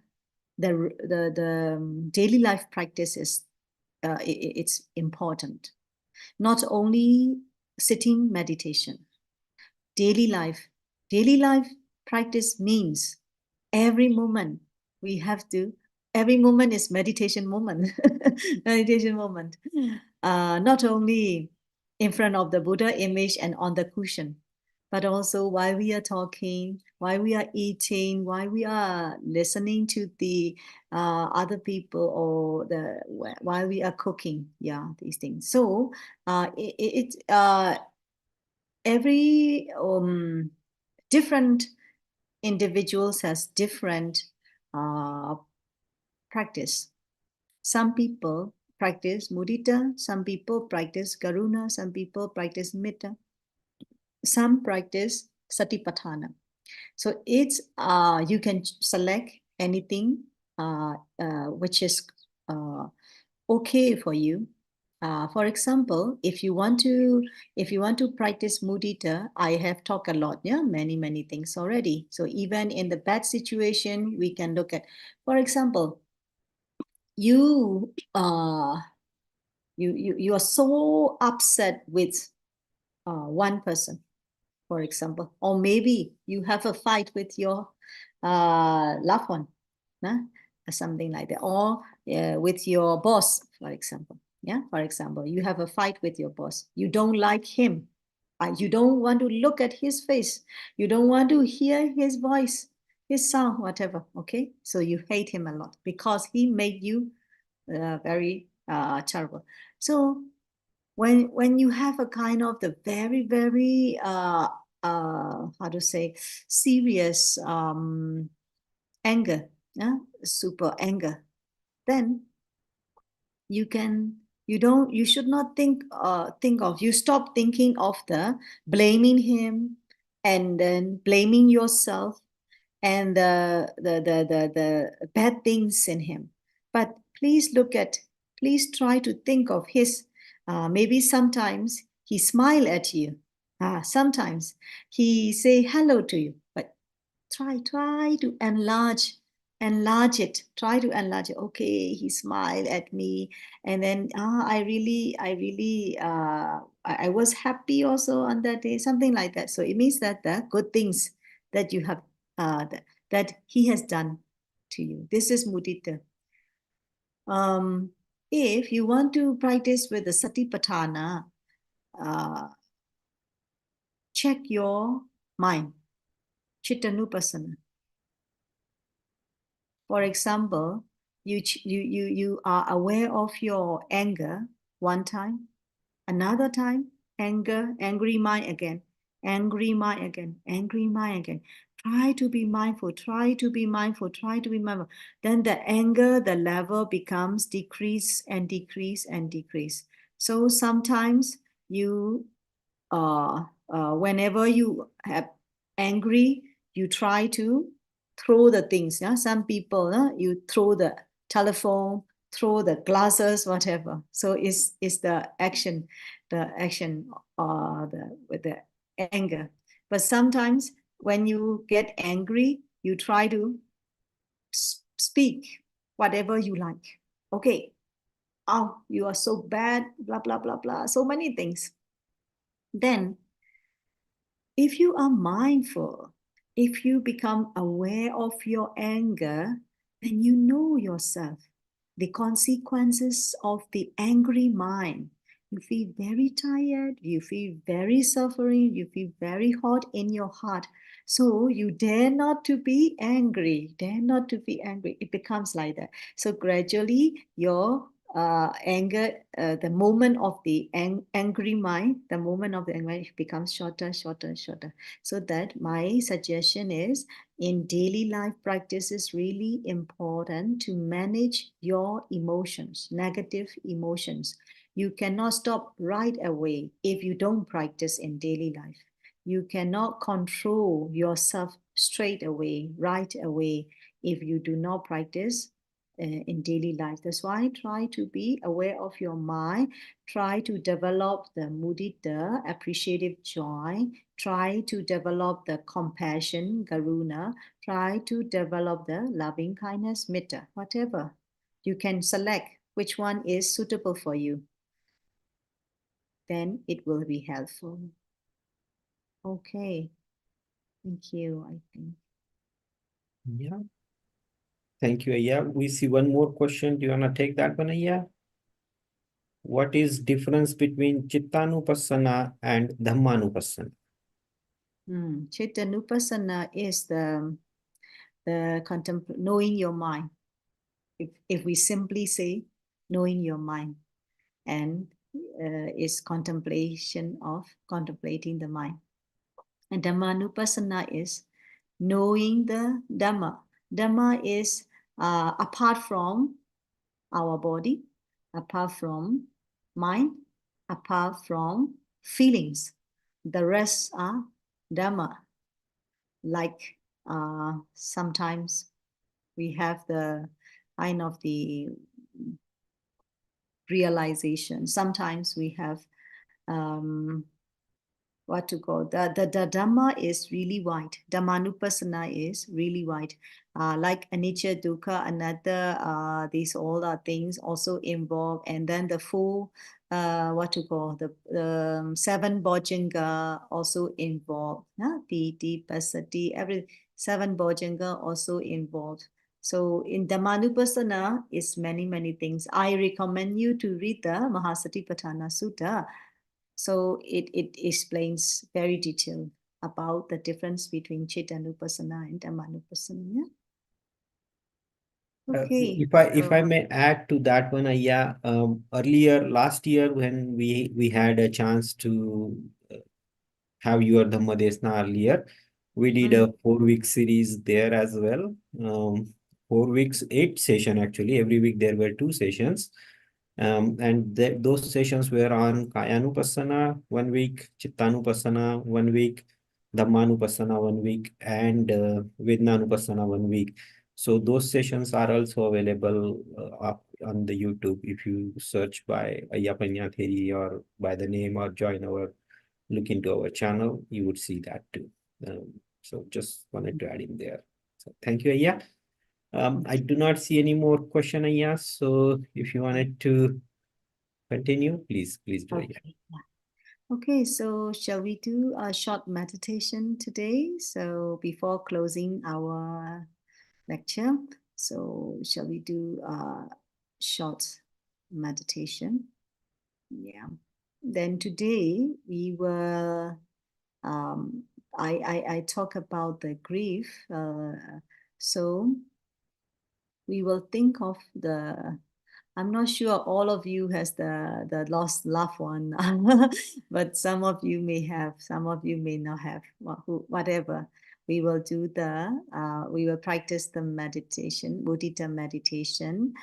the daily life practice is it's important. Not only sitting meditation, daily life practice means every moment we have to. Every moment is meditation moment. Meditation moment. Not only in front of the Buddha image and on the cushion, but also while we are talking, while we are eating, while we are listening to the other people, or while we are cooking. Yeah, these things. So every different individuals has different practice. Some people practice mudita, some people practice karuna, some people practice metta, some practice Satipaṭṭhāna. So it's you can select anything which is okay for you. For example, if you want to practice mudita, I have talked a lot, yeah, many things already. So even in the bad situation, we can look at, for example, you are so upset with one person, for example, or maybe you have a fight with your loved one, something like that, or with your boss, for example. Yeah, for example, you have a fight with your boss. You don't like him. You don't want to look at his face. You don't want to hear his voice, his sound, whatever. Okay, so you hate him a lot because he made you very terrible. So when you have a kind of the very how to say, serious anger, super anger, then you should not you stop thinking of the blaming him and then blaming yourself and the bad things in him. But please try to think of his, maybe sometimes he smile at you, sometimes he say hello to you, but try to enlarge enlarge it. Try to enlarge it. Okay, he smiled at me, and then I was happy also on that day, something like that. So it means that the good things that you have that he has done to you. This is mudita. If you want to practice with the Satipaṭṭhāna, check your mind, Chittanupassana. For example, you are aware of your anger one time, another time, angry mind again, angry mind again, angry mind again. Try to be mindful, try to be mindful, try to be mindful. Then the anger, the level becomes decrease and decrease and decrease. So sometimes you, whenever you have angry, you try to throw the things. Yeah? Some people, you throw the telephone, throw the glasses, whatever. So it's the action with the anger. But sometimes when you get angry, you try to speak whatever you like. Okay, oh, you are so bad, blah, blah, blah, blah, so many things. Then, if you are mindful, if you become aware of your anger, then you know yourself, the consequences of the angry mind. You feel very tired, you feel very suffering, you feel very hot in your heart. So you dare not to be angry, dare not to be angry. It becomes like that. So gradually your anger, the moment of the angry mind, the moment of the angry mind becomes shorter, shorter, shorter. So that my suggestion is, in daily life practice is really important to manage your emotions, negative emotions. You cannot stop right away if you don't practice in daily life. You cannot control yourself straight away, right away, if you do not practice in daily life. That's why try to be aware of your mind, try to develop the mudita, appreciative joy, try to develop the compassion, karuna, try to develop the loving kindness, metta, whatever. You can select which one is suitable for you. Then it will be helpful. Okay. Thank you, I think. Yeah. Thank you, Ayya. We see one more question. Do you want to take that one, Ayya? What is difference between Chittanupassana and Dhammanupassana? Chittanupassana is the knowing your mind. If we simply say knowing your mind, and is contemplation of contemplating the mind. And Dhammanupassana is knowing the Dhamma. Dhamma is apart from our body, apart from mind, apart from feelings. The rest are Dhamma. Like sometimes we have the kind of the realization. Sometimes we have what to call the Dhamma is really wide. Dhammanupassana is really wide. Like anicca, dukkha, anatta, these all are things also involved. And then the full, what to call the 7 bojjhanga also involved. Piti, pasati, every 7 bojjhanga also involved. So in Dhammanupassana is many things. I recommend you to read the Mahāsatipaṭṭhāna Sutta. So it explains very detailed about the difference between Chittanupassana and Dhammanupassana. Okay. If I may add to that one, Ayya, earlier last year when we had a chance to have your Dhamma Desna earlier, we did a 4-week series there as well. 4 weeks, 8 session actually. Every week there were 2 sessions. And those sessions were on Kayanupassana 1 week, Chittanupassana 1 week, Dhammanupassana 1 week, and Vedananupassana 1 week. So those sessions are also available on the YouTube. If you search by Ayya Pannatheri or by the name or look into our channel, you would see that too. So just wanted to add in there. So thank you, Ayya. I do not see any more question, Ayya. So if you wanted to continue, please do. Okay. Yeah. Okay, so shall we do a short meditation today? So before closing our lecture, so shall we do a short meditation? Yeah. Then today we will I talk about the grief. So we will think of I'm not sure all of you has the lost loved one, but some of you may have, some of you may not have. Whatever, we will do we will practice the meditation, Mudita meditation,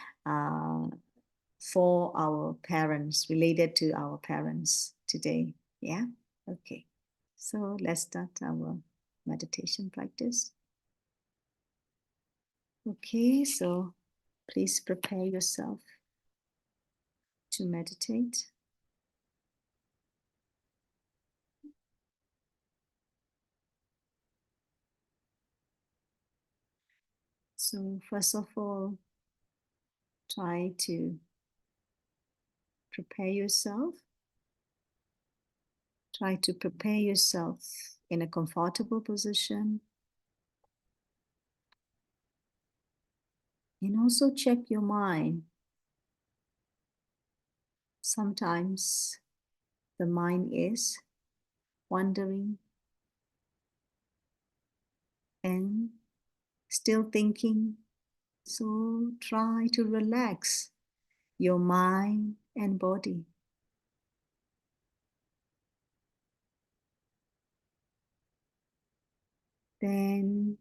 for our parents, related to our parents today. Yeah. Okay. So let's start our meditation practice. Okay. So please prepare yourself to meditate. So first of all, try to prepare yourself. Try to prepare yourself in a comfortable position. And also check your mind. Sometimes the mind is wandering and still thinking. So try to relax your mind and body. Then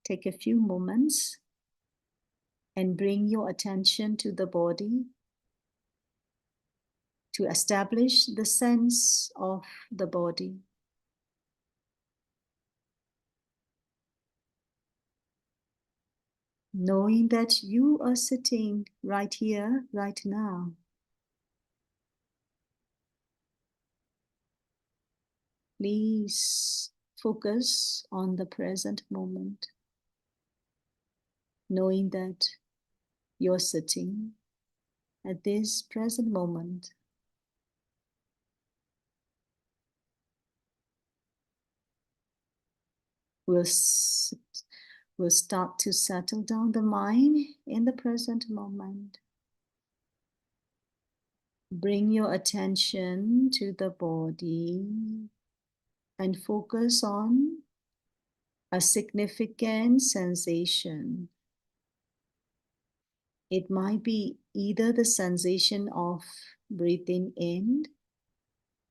take a few moments and bring your attention to the body to establish the sense of the body. Knowing that you are sitting right here, right now. Please focus on the present moment. Knowing that you're sitting at this present moment. We'll start to settle down the mind in the present moment. Bring your attention to the body and focus on a significant sensation. It might be either the sensation of breathing in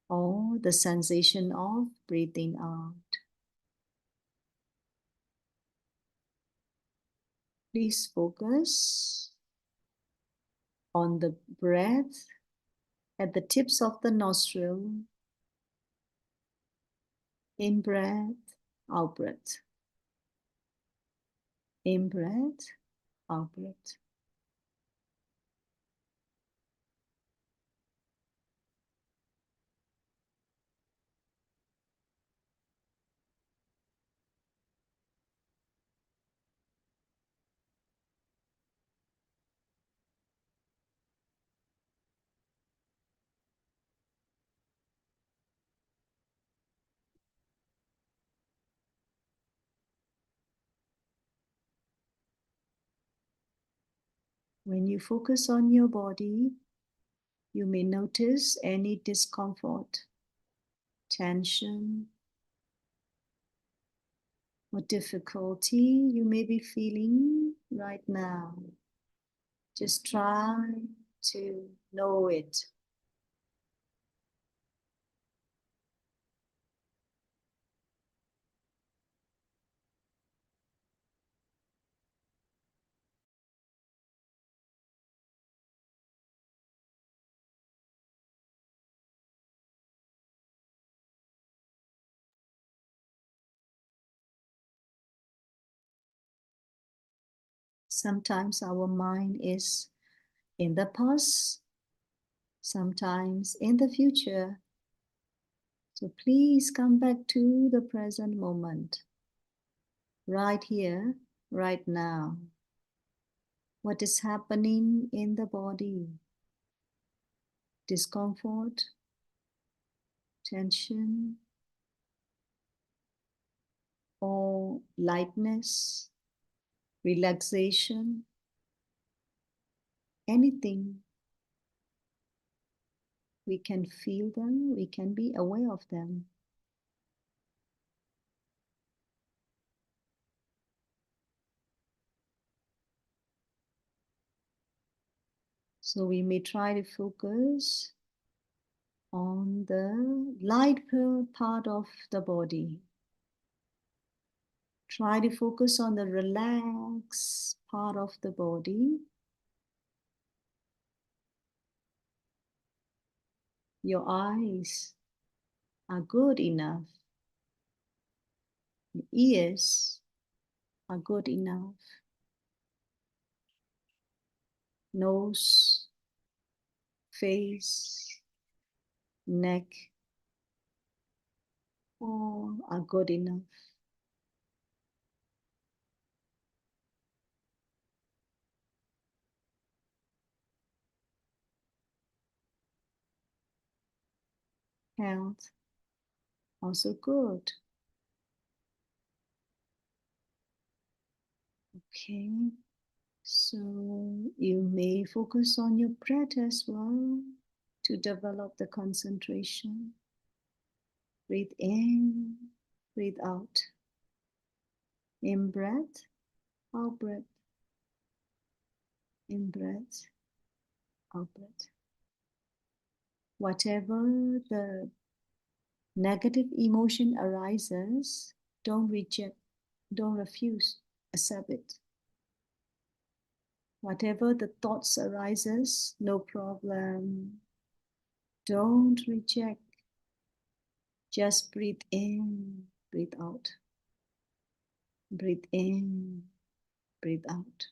or the sensation of breathing out. Please focus on the breath at the tips of the nostril. In breath, out breath. In breath, out breath. When you focus on your body, you may notice any discomfort, tension, or difficulty you may be feeling right now. Just try to know it. Sometimes our mind is in the past, sometimes in the future. So please come back to the present moment, right here, right now. What is happening in the body? Discomfort, tension, or lightness, relaxation, anything. We can feel them, we can be aware of them. So we may try to focus on the light part of the body. Try to focus on the relaxed part of the body. Your eyes are good enough. Your ears are good enough. Nose, face, neck, all are good enough. Health, also good. Okay, so you may focus on your breath as well to develop the concentration. Breathe in, breathe out. In breath, out breath. In breath, out breath. Whatever the negative emotion arises, don't reject, don't refuse, accept it. Whatever the thoughts arises, no problem. Don't reject. Just breathe in, breathe out. Breathe in, breathe out.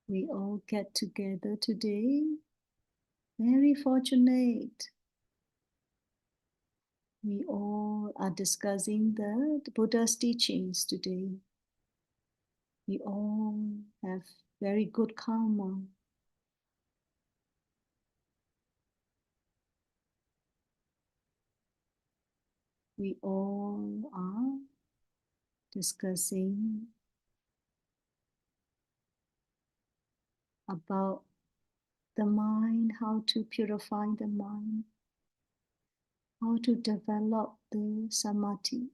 We all get together today. Very fortunate. We all are discussing the Buddha's teachings today. We all have very good karma. We all are discussing about the mind, how to purify the mind, how to develop the samadhi,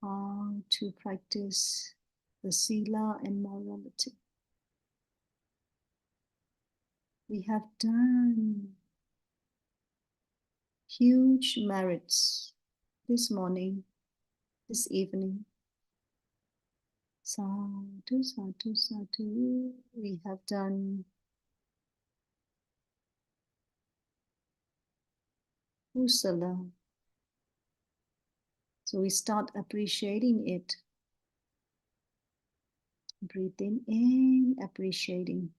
how to practice the sila and morality. We have done huge merits this morning, this evening. Sadhu, sadhu, sadhu. We have done kusala. So we start appreciating it. Breathing in, appreciating.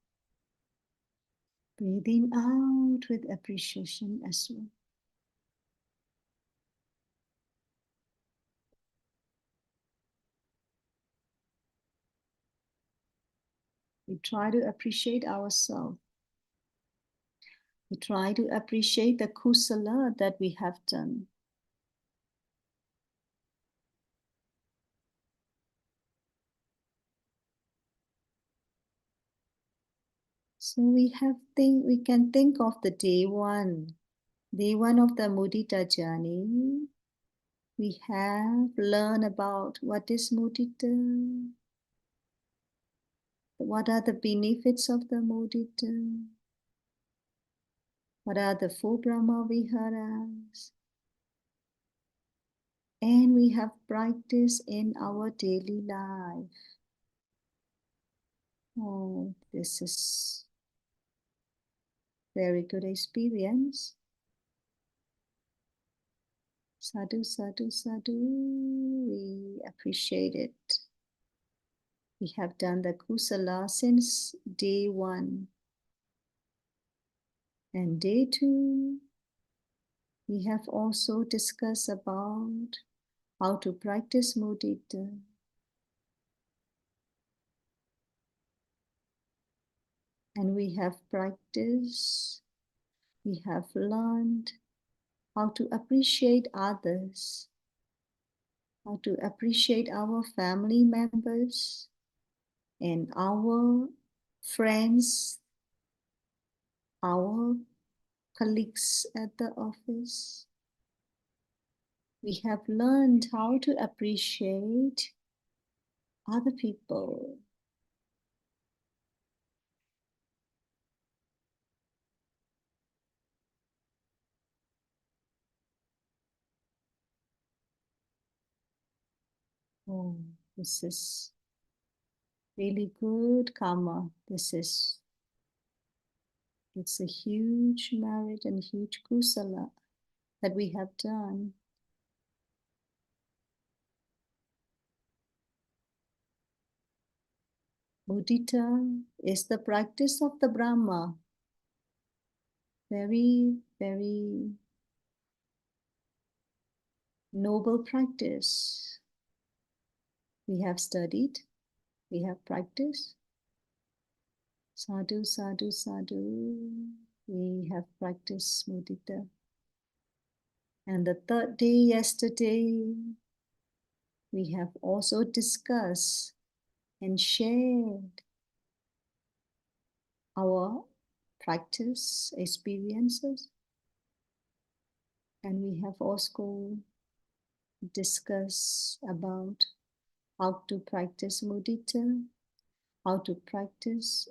Breathing out with appreciation as well. We try to appreciate ourselves. We try to appreciate the kusala that we have done. So we can think of the day one of the Mudita journey. We have learned about what is mudita, what are the benefits of the mudita, what are the four Brahma Viharas, and we have practiced in our daily life. Oh, this is very good experience. Sadhu, sadhu, sadhu. We appreciate it. We have done the kusala since day 1. And day 2, we have also discussed about how to practice mudita. And we have practiced, we have learned how to appreciate others, how to appreciate our family members and our friends, our colleagues at the office. We have learned how to appreciate other people. Oh, this is really good karma. It's a huge merit and huge kusala that we have done. Mudita is the practice of the Brahma. Very, very noble practice. We have studied, we have practiced. Sadhu, sadhu, sadhu. We have practiced mudita. And the 3rd day, yesterday, we have also discussed and shared our practice experiences. And we have also discussed about how to practice mudita, how to practice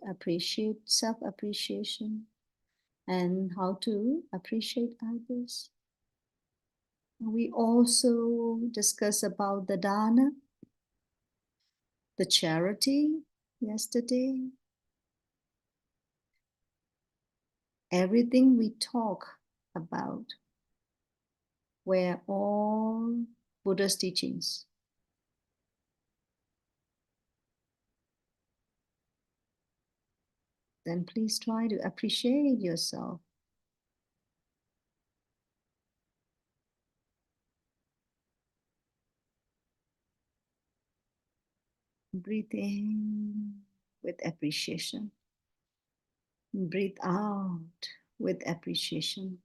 self-appreciation, and how to appreciate others. We also discussed about the dana, the charity yesterday. Everything we talk about were all Buddha's teachings. Then please try to appreciate yourself. Breathe in with appreciation. Breathe out with appreciation.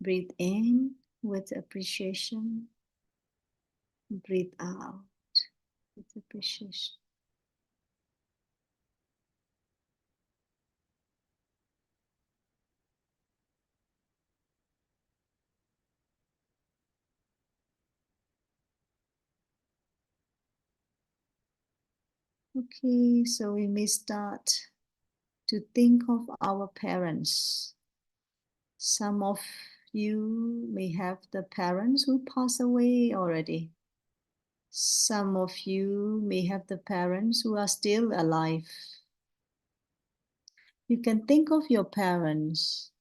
Breathe in with appreciation. Breathe out with appreciation. Okay, so we may start to think of our parents. Some of you may have the parents who passed away already. Some of you may have the parents who are still alive. You can think of your parents.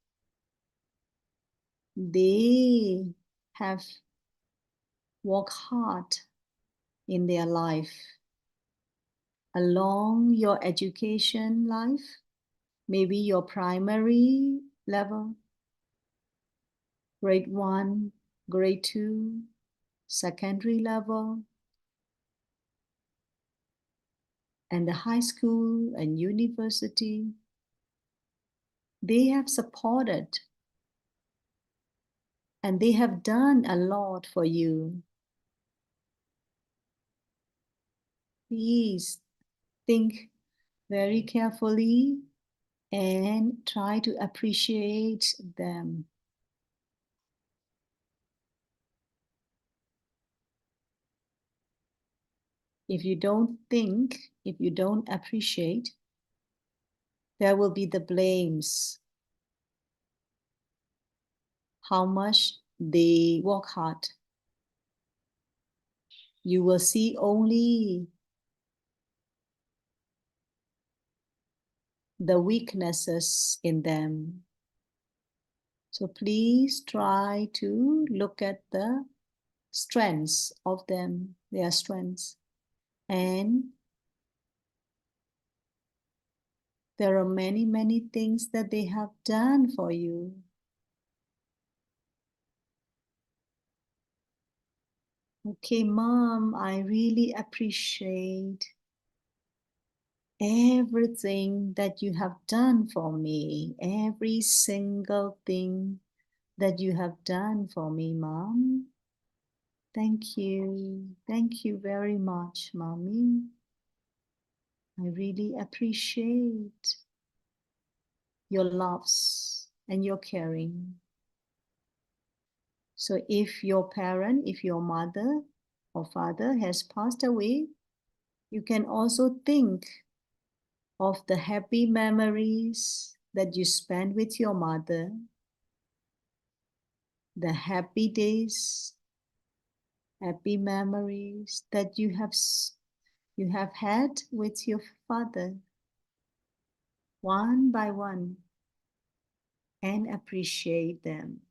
They have worked hard in their life. Along your education life, maybe your primary level, grade 1, grade 2, secondary level, and the high school and university. They have supported and they have done a lot for you. Please think very carefully and try to appreciate them. If you don't think, if you don't appreciate, there will be the blames. How much they work hard. You will see only the weaknesses in them. So please try to look at the strengths of them, their strengths. And there are many, many things that they have done for you. Okay, Mom, I really appreciate everything that you have done for me. Every single thing that you have done for me, Mom. Thank you. Thank you very much, Mommy. I really appreciate your loves and your caring. So if your parent, if your mother or father has passed away, you can also think of the happy memories that you spent with your mother, the happy days, happy memories that you have had with your father, one by one, and appreciate them.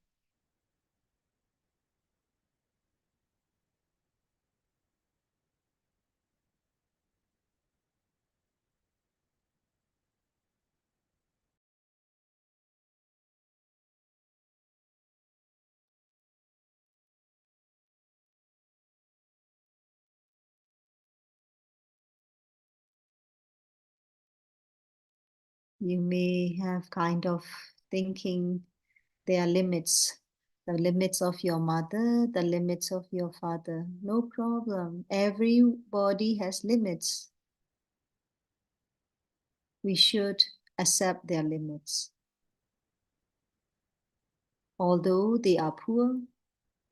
You may have kind of thinking there are limits, the limits of your mother, the limits of your father. No problem. Everybody has limits. We should accept their limits. Although they are poor,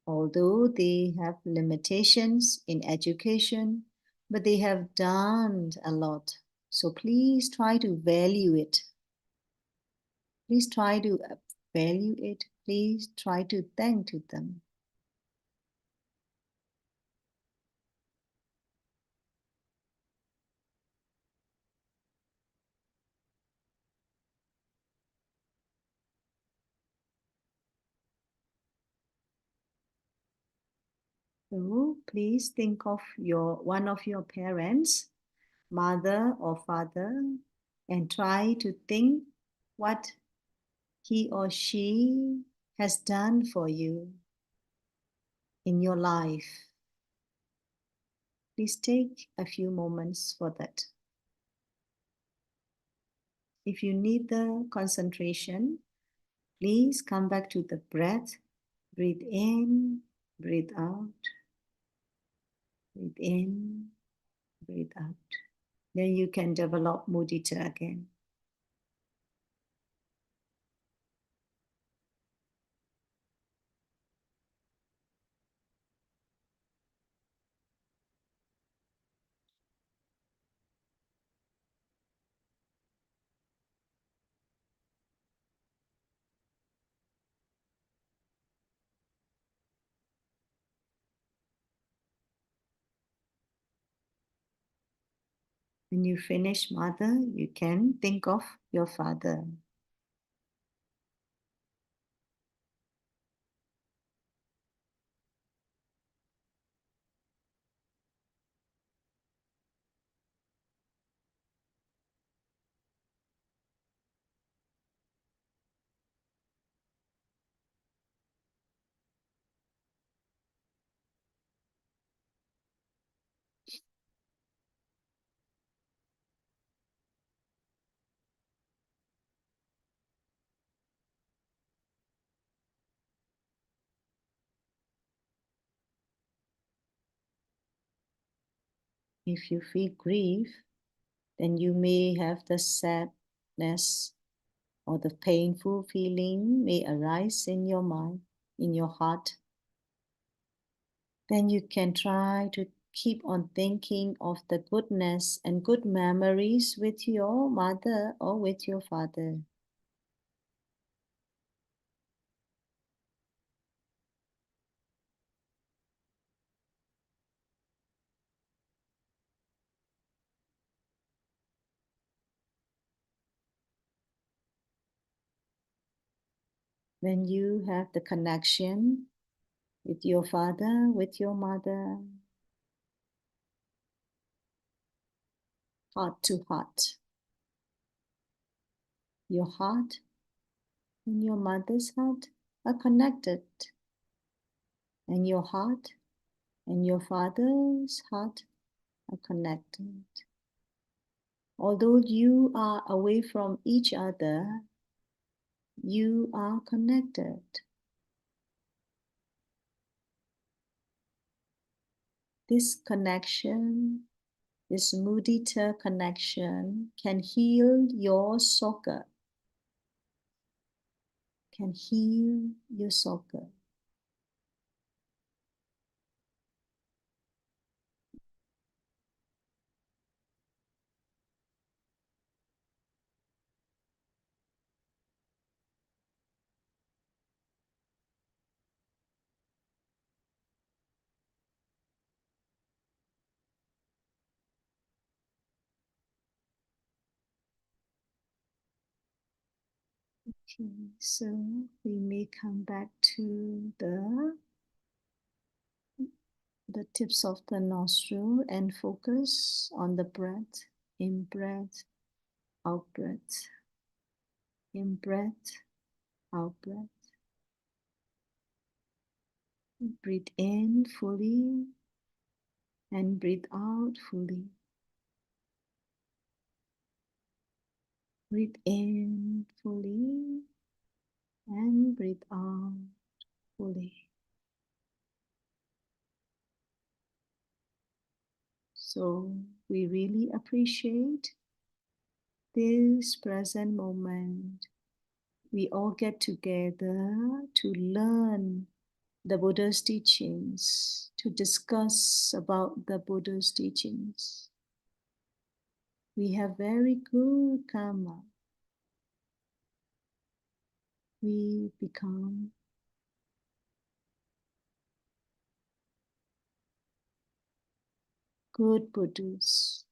although they have limitations in education, but they have done a lot. So please try to value it. Please try to value it. Please try to thank to them. So please think of one of your parents, mother or father, and try to think what he or she has done for you in your life. Please take a few moments for that. If you need the concentration, please come back to the breath. Breathe in, breathe out. Breathe in, breathe out. Then you can develop mudita again. When you finish mother, you can think of your father. If you feel grief, then you may have the sadness or the painful feeling may arise in your mind, in your heart. Then you can try to keep on thinking of the goodness and good memories with your mother or with your father. When you have the connection with your father, with your mother, heart to heart, your heart and your mother's heart are connected, and your heart and your father's heart are connected. Although you are away from each other, you are connected. This connection, this mudita connection, can heal your Soka, can heal your Soka. Okay, so we may come back to the tips of the nostril and focus on the breath, in breath, out breath, in breath, out breath. Breathe in fully and breathe out fully. Breathe in fully and breathe out fully. So we really appreciate this present moment. We all get together to learn the Buddha's teachings, to discuss about the Buddha's teachings. We have very good karma. We become good Buddhists,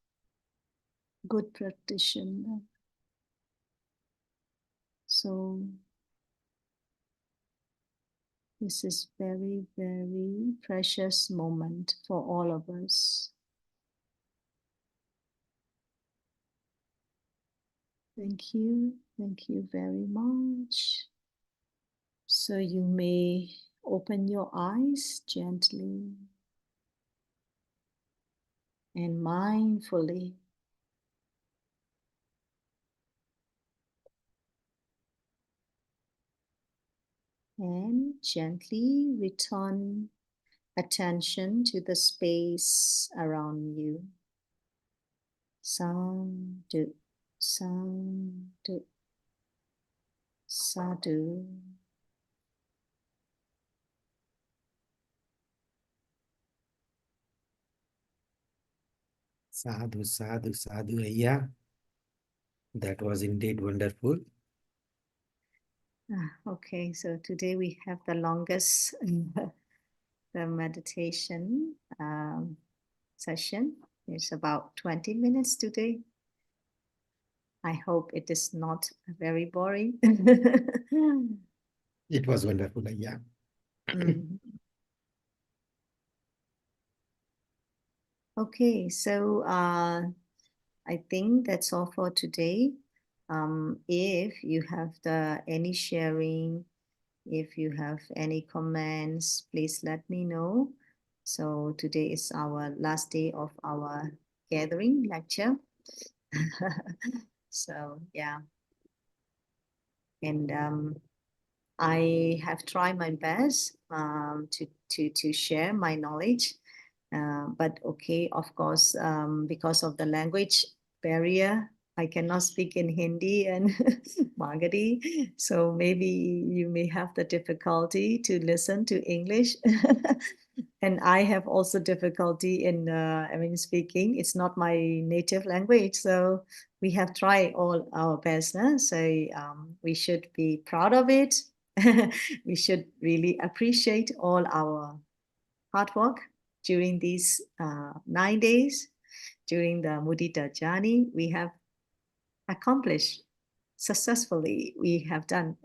good practitioners. So this is very, very precious moment for all of us. Thank you very much. So you may open your eyes gently and mindfully. And gently return attention to the space around you. Sadhu, sadhu, sadhu. Sadhu, sadhu, sadhu, Ayya. That was indeed wonderful. Okay, so today we have the longest the meditation session. It's about 20 minutes today. I hope it is not very boring. It was wonderful, Ayya. Okay, so I think that's all for today. If you have any sharing, if you have any comments, please let me know. So today is our last day of our gathering lecture. So yeah, and I have tried my best to share my knowledge, but okay, of course, because of the language barrier, I cannot speak in Hindi and Magadhi, so maybe you may have the difficulty to listen to English. And I have also difficulty in speaking. It's not my native language, so we have tried all our best. So we should be proud of it. We should really appreciate all our hard work during these 9 days. During the Mudita journey, we have accomplished successfully. We have done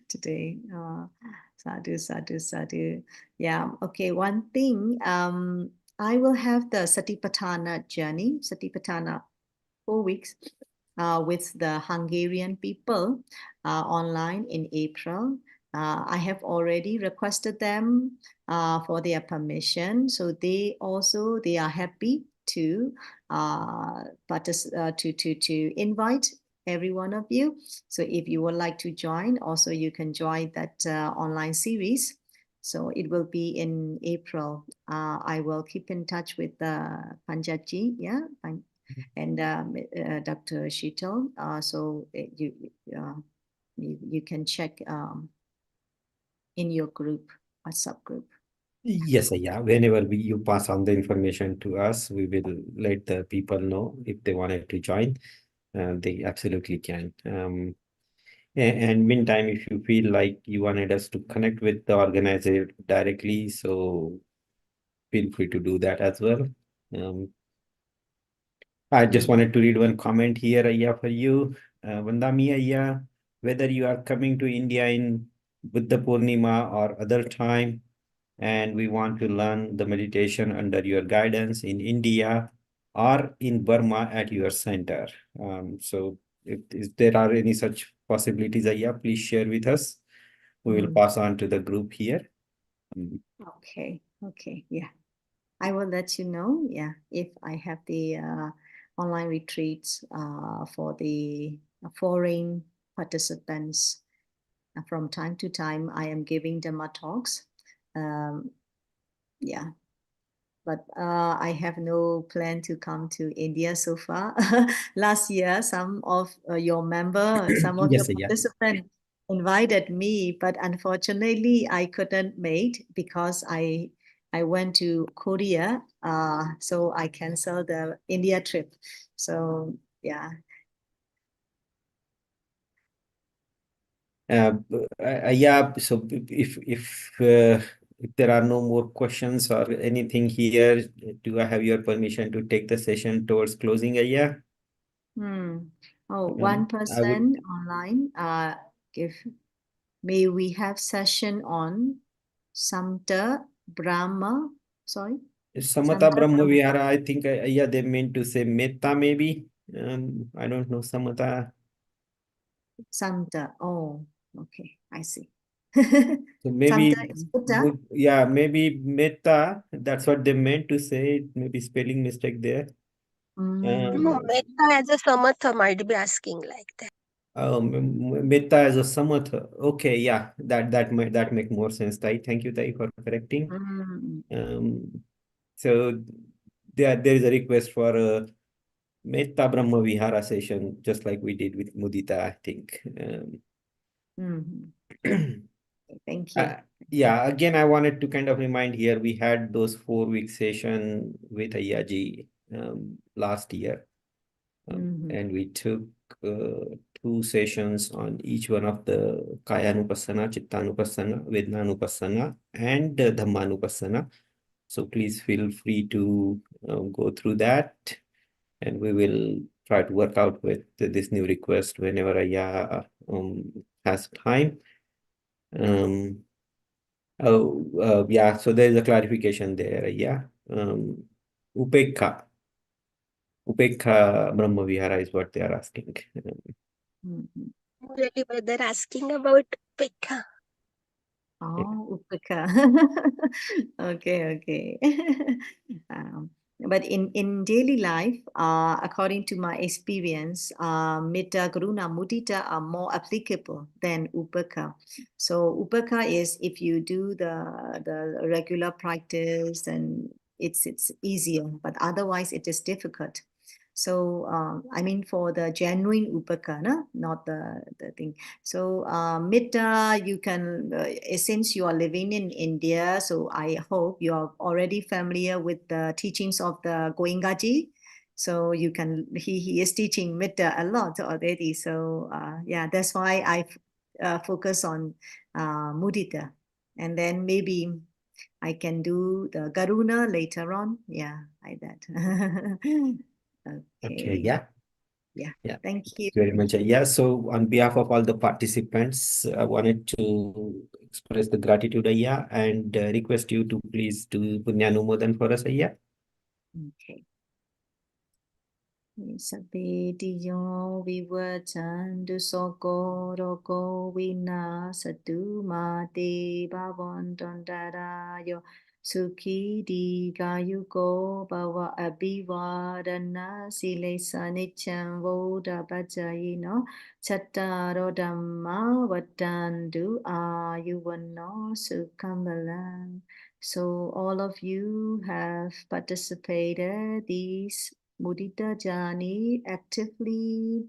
today. Sadhu, sadhu, sadhu. Yeah. Okay. One thing. I will have the Satipaṭṭhāna journey. Satipaṭṭhāna 4 weeks with the Hungarian people online in April. I have already requested them for their permission, so they are happy to invite every one of you. So if you would like to join, also you can join that online series. So it will be in April. I will keep in touch with Panjaji, yeah, and Dr. Sheetal. So you can check in your group, WhatsApp group. Yes, yeah. Whenever you pass on the information to us, we will let the people know if they wanted to join. They absolutely can. And meantime, if you feel like you wanted us to connect with the organizer directly, so feel free to do that as well. I just wanted to read one comment here, Ayya, for you. Vandami Ayya, whether you are coming to India in Buddha Purnima or other time, and we want to learn the meditation under your guidance in India or in Burma at your center. So if there are any such possibilities, Ayya, please share with us. We will pass on to the group here. Okay, yeah. I will let you know, yeah, if I have the online retreats for the foreign participants. From time to time, I am giving Dhamma talks. Yeah, but I have no plan to come to India so far. Last year, some of your members, some of Yes, your Ayya. participants invited me, but unfortunately, I couldn't make because I went to Korea, so I canceled the India trip. So yeah. Yeah, so if there are no more questions or anything here, do I have your permission to take the session towards closing, Ayya? Oh, one person online. May we have session on Samatha Brahma? Sorry. Samatha Brahma Vihara, I think, Ayya, they meant to say Metta maybe. I don't know, Samatha. Samatha. Oh, okay. I see. So maybe, Samatha is Buddha. yeah, maybe Metta. That's what they meant to say. Maybe spelling mistake there. No, Metta as a Samatha might be asking like that. Metta as a Samatha. Okay, yeah, that make more sense, Tai. Thank you, Tai, for correcting. So there is a request for a Metta Brahma Vihara session, just like we did with Mudita, I think. Thank you. Yeah, again, I wanted to kind of remind here, we had those 4-week session with Ayyaji last year. And we took 2 sessions on each one of the Kayanupassana, Chittanupassana, Vedananupassana, and Dhammanupassana. So please feel free to go through that, and we will try to work out with this new request whenever Ayya has time. Yeah, so there is a clarification there. Yeah, Upekha Brahma Vihara is what they are asking. Really, they're asking about Upekha. Oh, Upekha. Okay. But in daily life, according to my experience, Metta, Karuna, Mudita are more applicable than Upekha. So Upekha is if you do the regular practice, and it's easier, but otherwise it is difficult. So I mean for the genuine upaka, not the thing. So Metta, you can, since you are living in India, so I hope you are already familiar with the teachings of the Goenka. So you can, he is teaching Metta a lot already. So yeah, that's why I focus on Mudita. And then maybe I can do the Karuna later on. Yeah, like that. Okay, yeah. Yeah. Yeah. Thank you. Very much. Yeah. So on behalf of all the participants, I wanted to express the gratitude, Ayya, and request you to please do Punyanumodan for us, Ayya. Okay. Sabbe tiyo vivachandu soko roko vina satu mate bhavan tondarayo sukhi digayuko bhava abhivadana sile sanicham voda bhajayino chattaro dhamma vatandu ayuvano sukhambalam. So all of you have participated these Mudita journey actively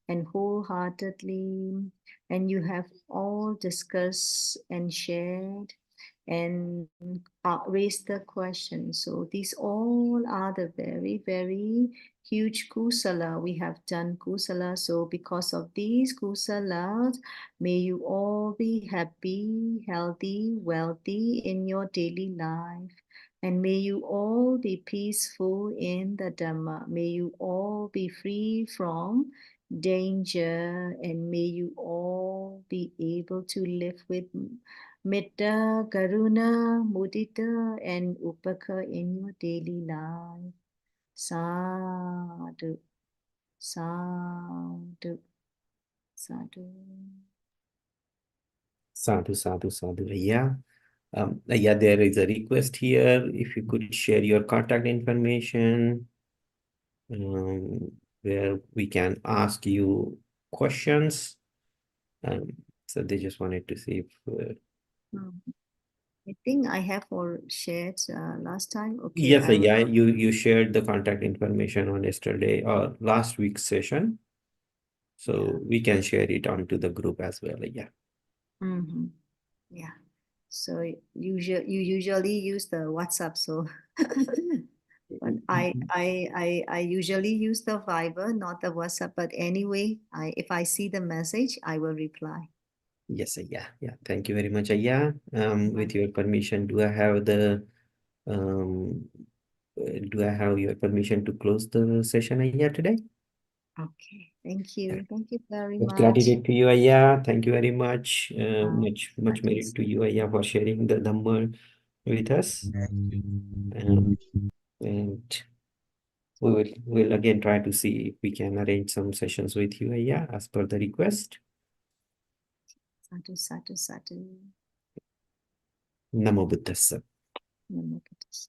and wholeheartedly, and you have all discussed and shared and raised the question. So these all are the very, very huge kusala. We have done kusala. So because of these kusalas, may you all be happy, healthy, wealthy in your daily life. And may you all be peaceful in the Dhamma. May you all be free from danger, and may you all be able to live with Metta, Karuna, Mudita, and Upaka in your daily life. Sadhu, sadhu, sadhu. Sadhu, sadhu, sadhu, Ayya. Yeah, there is a request here. If you could share your contact information, where we can ask you questions. So they just wanted to see if. I think I have all shared last time. Okay. Yes, yeah, you shared the contact information on yesterday or last week's session, so we can share it onto the group as well. Yeah. Mm-hmm. Yeah. So you usually use the WhatsApp, so but I usually use the Viber, not the WhatsApp. But anyway, if I see the message, I will reply. Yes, yeah. Thank you very much, Ayya. With your permission, do I have your permission to close the session, Ayya, today? Okay. Thank you. Thank you very Much much. gratitude to you, Ayya. Thank you very much. Much That merit is- to you, Ayya, for sharing the Dhamma with us. And we'll again try to see if we can arrange some sessions with you, Ayya, as per the request. Sadhu, sadhu, sadhu. Namo Buddhassa. Namo Buddhassa.